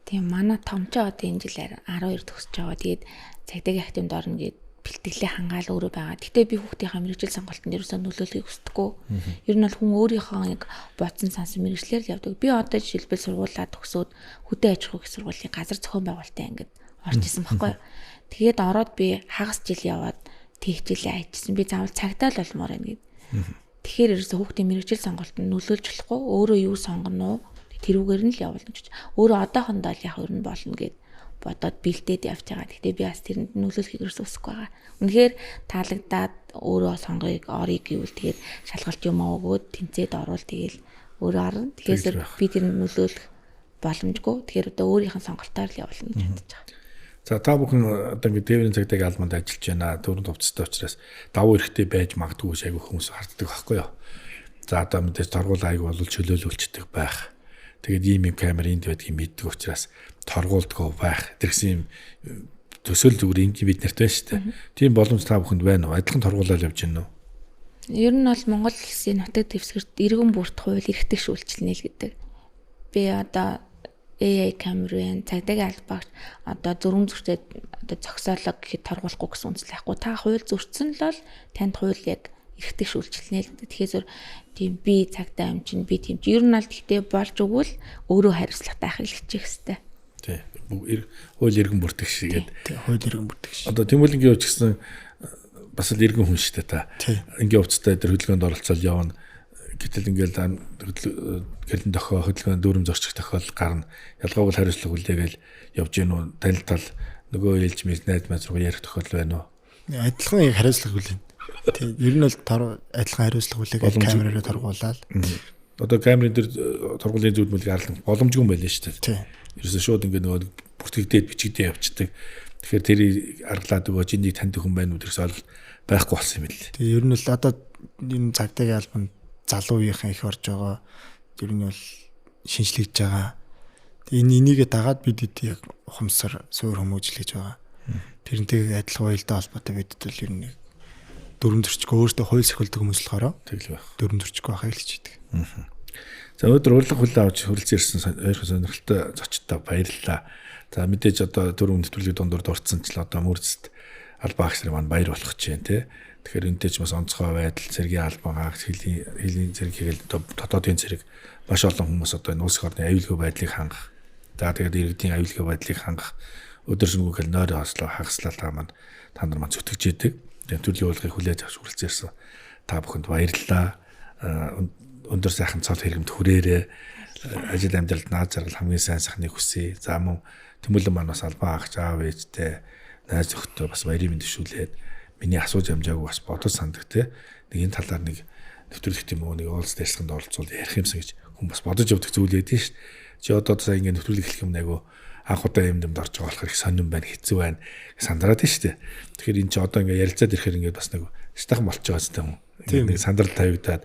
[SPEAKER 2] Тийм манай том ч одоо энэ жилээр 12 төгсөж байгаа. Тэгээд цагдаагийн активд орно гэд бэлтгэлээ хангаал өөрөө байгаа. Гэтэ би хүүхдийнхээ мэрэгжил сонголтын дээрээс нөлөөлөхийг хүсдэггүй. Ер нь бол хүн өөрийнхөө нэг бодсон сансан мэрэгчлэр л явдаг. Би одоо жишээлбэл сургуулаа төгсөөд хөдөө аж ахуйн сургуулийн газар зохион байгуулалтаа ингээд орж исэн байхгүй. Тэгээд ороод би хагас жил яваад тэгжлээ ажилласан. Би заавал цагдаа л болмоор байна гэд. Тэгэхээр ерөөсө хүүхдийн мэрэгжил сонголтод нөлөөлж болохгүй. Өөрөө юу сонгоно уу? Тэрүүгээр нь л явуулна гэж. Өөрөө одоохондоо л яг ер нь болно гэд бодоод бэлдээд явж байгаа. Гэхдээ би бас тэрэнд нөлөөлөхийг ерөөсөө хүсэхгүй байгаа. Үнэхээр таалагдаад өөрөө сонгоёг орыг гэвэл тэгээд шалгалт юм өгөөд тэнцээд орвол тэгэл өөрөө орно. Тэгэхээр би тэрэнд нөлөөлөх боломжгүй. Тэгэхээр одоо өөрийнх нь сонголтоор л явуулна гэж бодож байгаа.
[SPEAKER 1] За та бүхэн одоо ингээд тээврийн цагдаагийн албанд ажиллаж байна. Дөрөв төвцтэй учраас давуу эрхтэй байж магадгүй ш айгүй хүмүүс харддаг байхгүй юу? За одоо мэдээж торгуул айг бол чөлөөлүүлцдэг байх. Тэгээд ийм камер энд байдгийг мэддэг учраас торгуулдгоо байх. Тэрсэн юм төсөөл зүгээр юм бид нарт байна шүү дээ. Тийм боломж та бүхэнд байна уу? Адилхан торгуулаад явж байна уу?
[SPEAKER 2] Ер нь бол Монгол Улсын нутаг дэвсгэрт иргэн бүрт хууль эрхтэг шүүлтэлнэ л гэдэг. Би одоо AI камерын цагдаагийн албаагч одоо зөрөм зөрчиөд одоо зогсоолог гэхэд торгуулахгүй гэсэн үндэслэл байхгүй. Та хууль зөрчсөн л бол танд хууль яг эрхтэг шүүлтэлнэ л гэдэг. Тэгэхээр тийм би цагдаа юм чинь би тийм ер нь аль гэхдээ болж өгвөл өөрөө хариуцлагатай ахиглах хэрэгтэй.
[SPEAKER 1] Тий. Хууль иргэн бүртгэх шигээд.
[SPEAKER 3] Тий. Хууль иргэн бүртгэх шиг.
[SPEAKER 1] Одоо Тэмүүлэнгийн хувьд ч гэсэн бас л иргэн хүн шүү дээ та. Ингийн хувцастай дээр хөдөлгөөнд оролцоод явна. Гэтэл ингээл гэрэлэн дохио хөдөлгөөнд дүүрэм зорчих тохиол гарна. Ялгаагүй хариуцлага үлдээгээл явж гин үү? Танилтал нөгөө ээлж мэд найз маяг руу ярих тохиол байна уу?
[SPEAKER 3] Адилхан яг хариуцлага үлээн. Тийм. Ер нь бол адилхан хариуцлага үлээгээд камераараа торгуулаад.
[SPEAKER 1] Одоо камерын дээр торгуулийн зүйл мөлийг харлах боломжгүй юм байл шүү дээ.
[SPEAKER 3] Тийм.
[SPEAKER 1] Ерөөсөө шууд ингээд нөгөө бүртгэгдээд бичигдээ явцдаг. Тэгэхээр тэрийг аргалаад өгөөж энийг танд хүн байна уу гэсэн ойлголт байхгүй болсон юм билээ.
[SPEAKER 3] Тэгээ ер нь л одоо энэ цагдаагийн албанд залуу үеийнхэн их орж байгаа. Ер нь бол шинжлэгдэж байгаа. Энийгээ дагаад бид яг ухамсар суур хүмүүжлэж байгаа. Тэрнтэй адилхан уялдаа холбоотой бид бол ер нь дөрөв зөрчгөө өөртөө хууль сахилдаг хүмүүс болохоор
[SPEAKER 1] тэгэл байх.
[SPEAKER 3] Дөрөв зөрчгөө байхыг л хийдэг.
[SPEAKER 1] За өнөөдөр урилга хүлээн авч хүрэлцэн ирсэн ойрхон сонирхолтой зочдтой баярлалаа. За мэдээж одоо дөрөв нэвтрүүлгийн дундуур дурдсан ч л одоо мөрцөд албаагч нар маань баяр болох гэж байна те. Тэгэхээр энтэй ч бас онцгой байдал цэргийн албаагч хэлийн цэрэг хийгээл дотоодын цэрэг маш олон хүмүүс одоо энэ улс орны аюулгүй байдлыг хангах. За тэгээд иргэдийн аюулгүй байдлыг хангах өдөр шөнөгүй нойр хослоо хагаслал та нар маань зүтгэж идэг. Тэгээд төрлийн урилгыг хүлээж авч хүрэлцэн ирсэн та бүхэнд баярлалаа. Өндөр сайхан цол хэрэгэмд хүрээрээ ажил амьдралд наад жаргал хамгийн сайн сайхныг хүсье. За мөн Тэмүүлэн маань бас албан агч аав ээжтэй найз охтой бас баярын мэнд төшүүлээд миний асууж амжаагүй бас бодож санддаг те. Нэг энэ талаар нэг нэвтрүүлэх юм уу нэг уулз дээрсгэнд оролцуул ярих юмсан гэж хүн бас бодож явдаг зүйл байдаг шүү дээ. Чи одоо сая ингэ нэвтрүүлэг хэлэх юм айгу анх удаа юмд орж байгаа болохоор их сонирн байна хэцүү байна сандраад шүү дээ. Тэгэхээр энэ чи одоо ингэ ярилцаад ирэхээр ингэ бас нэг стахан болчихж байгаа зү юм. Нэг сандрал тавигдаад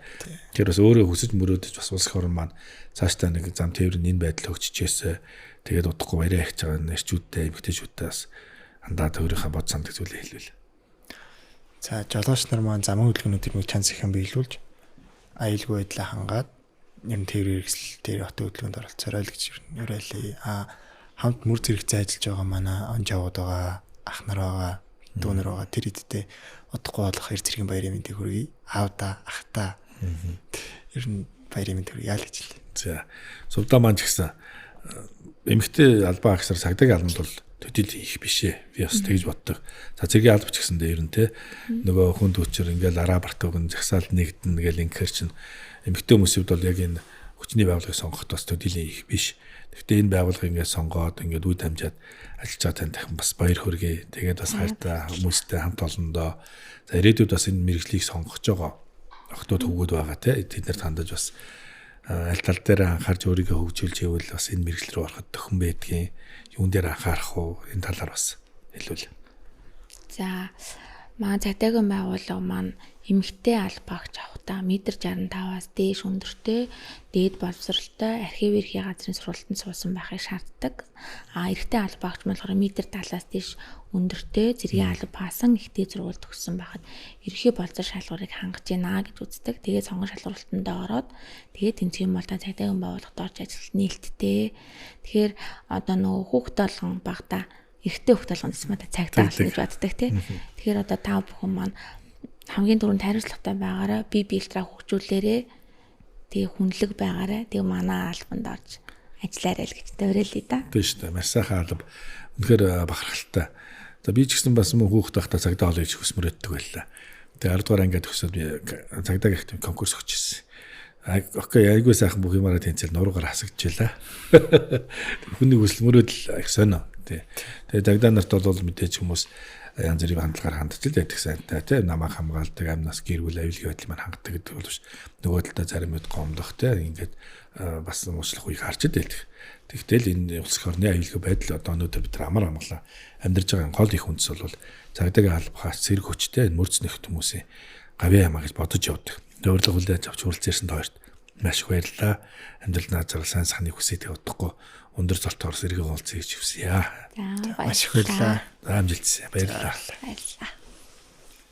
[SPEAKER 1] тэр бас өөрөө хүсэж мөрөөдөж бас улс орн маань цаашдаа нэг зам тээврийн энэ байдал өгччихээсэ тэгээд удахгүй баяраа хийж байгаа нэрчүүдтэй эмгтээчүүдтэй бас андаа өөрийнхөө бод санддаг зүйлээ хэлвэл.
[SPEAKER 3] За жолооч нар маань замын хөдөлгөөнүүдийг нэг чанс ихэнх биелүүлж аюулгүй байдлаа хангаад юм тээврийн хэрэгсэл дээр хот хөдөлгөөнд оролцоорой л гэж уриалъя. хамт мөр зэрэгцээ ажиллаж байгаа манай онжавууд байгаа, ах нар байгаа, дүүнэр байгаа. Тэр хэдтэй удахгүй болох эр зэргийн баярын мэндийг хүргэе. Аавда, ахта. Ер нь баярын мэнд хүргэе яа л гэж хэлээ.
[SPEAKER 1] За. Сувдаа маань ч гэсэн эмэгтэй албан агсаар цагдаагийн албанд бол төдийлөн их биш ээ. Би бас тэгж боддог. За цэгийн алба ч гэсэндээ ер нь те нөгөө хүн дүүчээр ингээл араа бартууг загсаал нэгдэн гэл ингээр чинь эмэгтэй хүмүүсүүд бол яг энэ хүчний байгууллагыг сонгоход бас төдийлөн их биш. Гэхдээ энэ байгууллага ингээд сонгоод ингээд үе дамжаад ажиллаж байгаа тань дахин бас баяр хүргэе. Тэгээд бас хайртай хүмүүстэй хамт олондоо за ирээдүйд бас энэ мэргэжлийг сонгож байгаа охтууд хөвгүүд байгаа те тэд нар тандаж бас аль тал дээр анхаарч өөрийгөө хөгжүүлж ивэл бас энэ мэргэжил рүү ороход төхөн байдгийн юун дээр анхаарах уу энэ талаар бас хэлвэл.
[SPEAKER 2] За маань цагдаагийн байгууллага маань эмэгтэй албаагч авахдаа метр 65-аас дээш өндөртэй, дээд боловсролтой архив эрхийн газрын сургалтанд суусан байхыг шаарддаг. Эрэгтэй албаагч болохоор метр 70-аас дээш өндөртэй, зэргийн алба паасан ихтэй зургуул төгссөн байхад ерхий болцоо шалгуурыг хангаж байна гэж үздэг. Тэгээд сонгон шалгуулалтанд ороод тэгээд тэнцгийн бол та цагдаагийн байгууллагад орж ажиллах нээлттэй. Тэгэхээр одоо нөгөө хүүхд толгон багтаа эрэгтэй хүүхд толгонд смата цагдаа гэж боддог тий. Тэгэхээр одоо та бүхэн маань хамгийн түрүүнд хариуцлагатай байгаараа би биелтраа хөгжүүлээрээ тэгээ хүнлэг байгаараа тэгээ манай албанд орж ажиллаарай л гэж төврөлээ да.
[SPEAKER 1] Тийм шүү дээ. Маш сайхан алба. Үнэхээр бахархалтай. За би ч гэсэн бас мөн хүүхд байхдаа цагдаа олё гэж хүсмөрөддөг байлаа. Тэгээ 10 дугаар ангиад төгсөөд би цагдаагийн ихтэй конкурс өгчихсэн. Окей, айгүй сайхан бүх юмараа тэнцэл нуруугаар хасагдчихлаа. Хүний хүсэл мөрөөдөл их сонио. Тэгээ цагдаа нарт бол мэдээж хүмүүс янз бүрийн хандлагаар хандж л байдаг сайнтай тийм намайг хамгаалдаг амнаас гэрүүл аюулгүй байдал маань хангадаг гэдэг бол биш. Нөгөө талдаа зарим үед гомдох тийм ингээд бас уучлах үеийг харж байдаг. Тэгтэл энэ улс орны аюулгүй байдал одоо өнөөдөр бид нар амар амгалан амьдарч байгаа гол их үндэс бол цагдаагийн албахаас зэрэг хүчтэй мөрцнөх хүмүүсийн гавьяа ямаа гэж бодож явдаг. Өөрлөг хүлээж авч хүрэлцээрсэн хоёрт маш их баярлалаа. Амьдрал наазараа сайн сайхныг хүсэж явдаггүй өндөр золтоор сэргийг олцъё гэж хүсье.
[SPEAKER 2] За
[SPEAKER 3] Маш их баярлалаа.
[SPEAKER 1] За амжилт хүсье. Баярлалаа.
[SPEAKER 2] баярлалаа.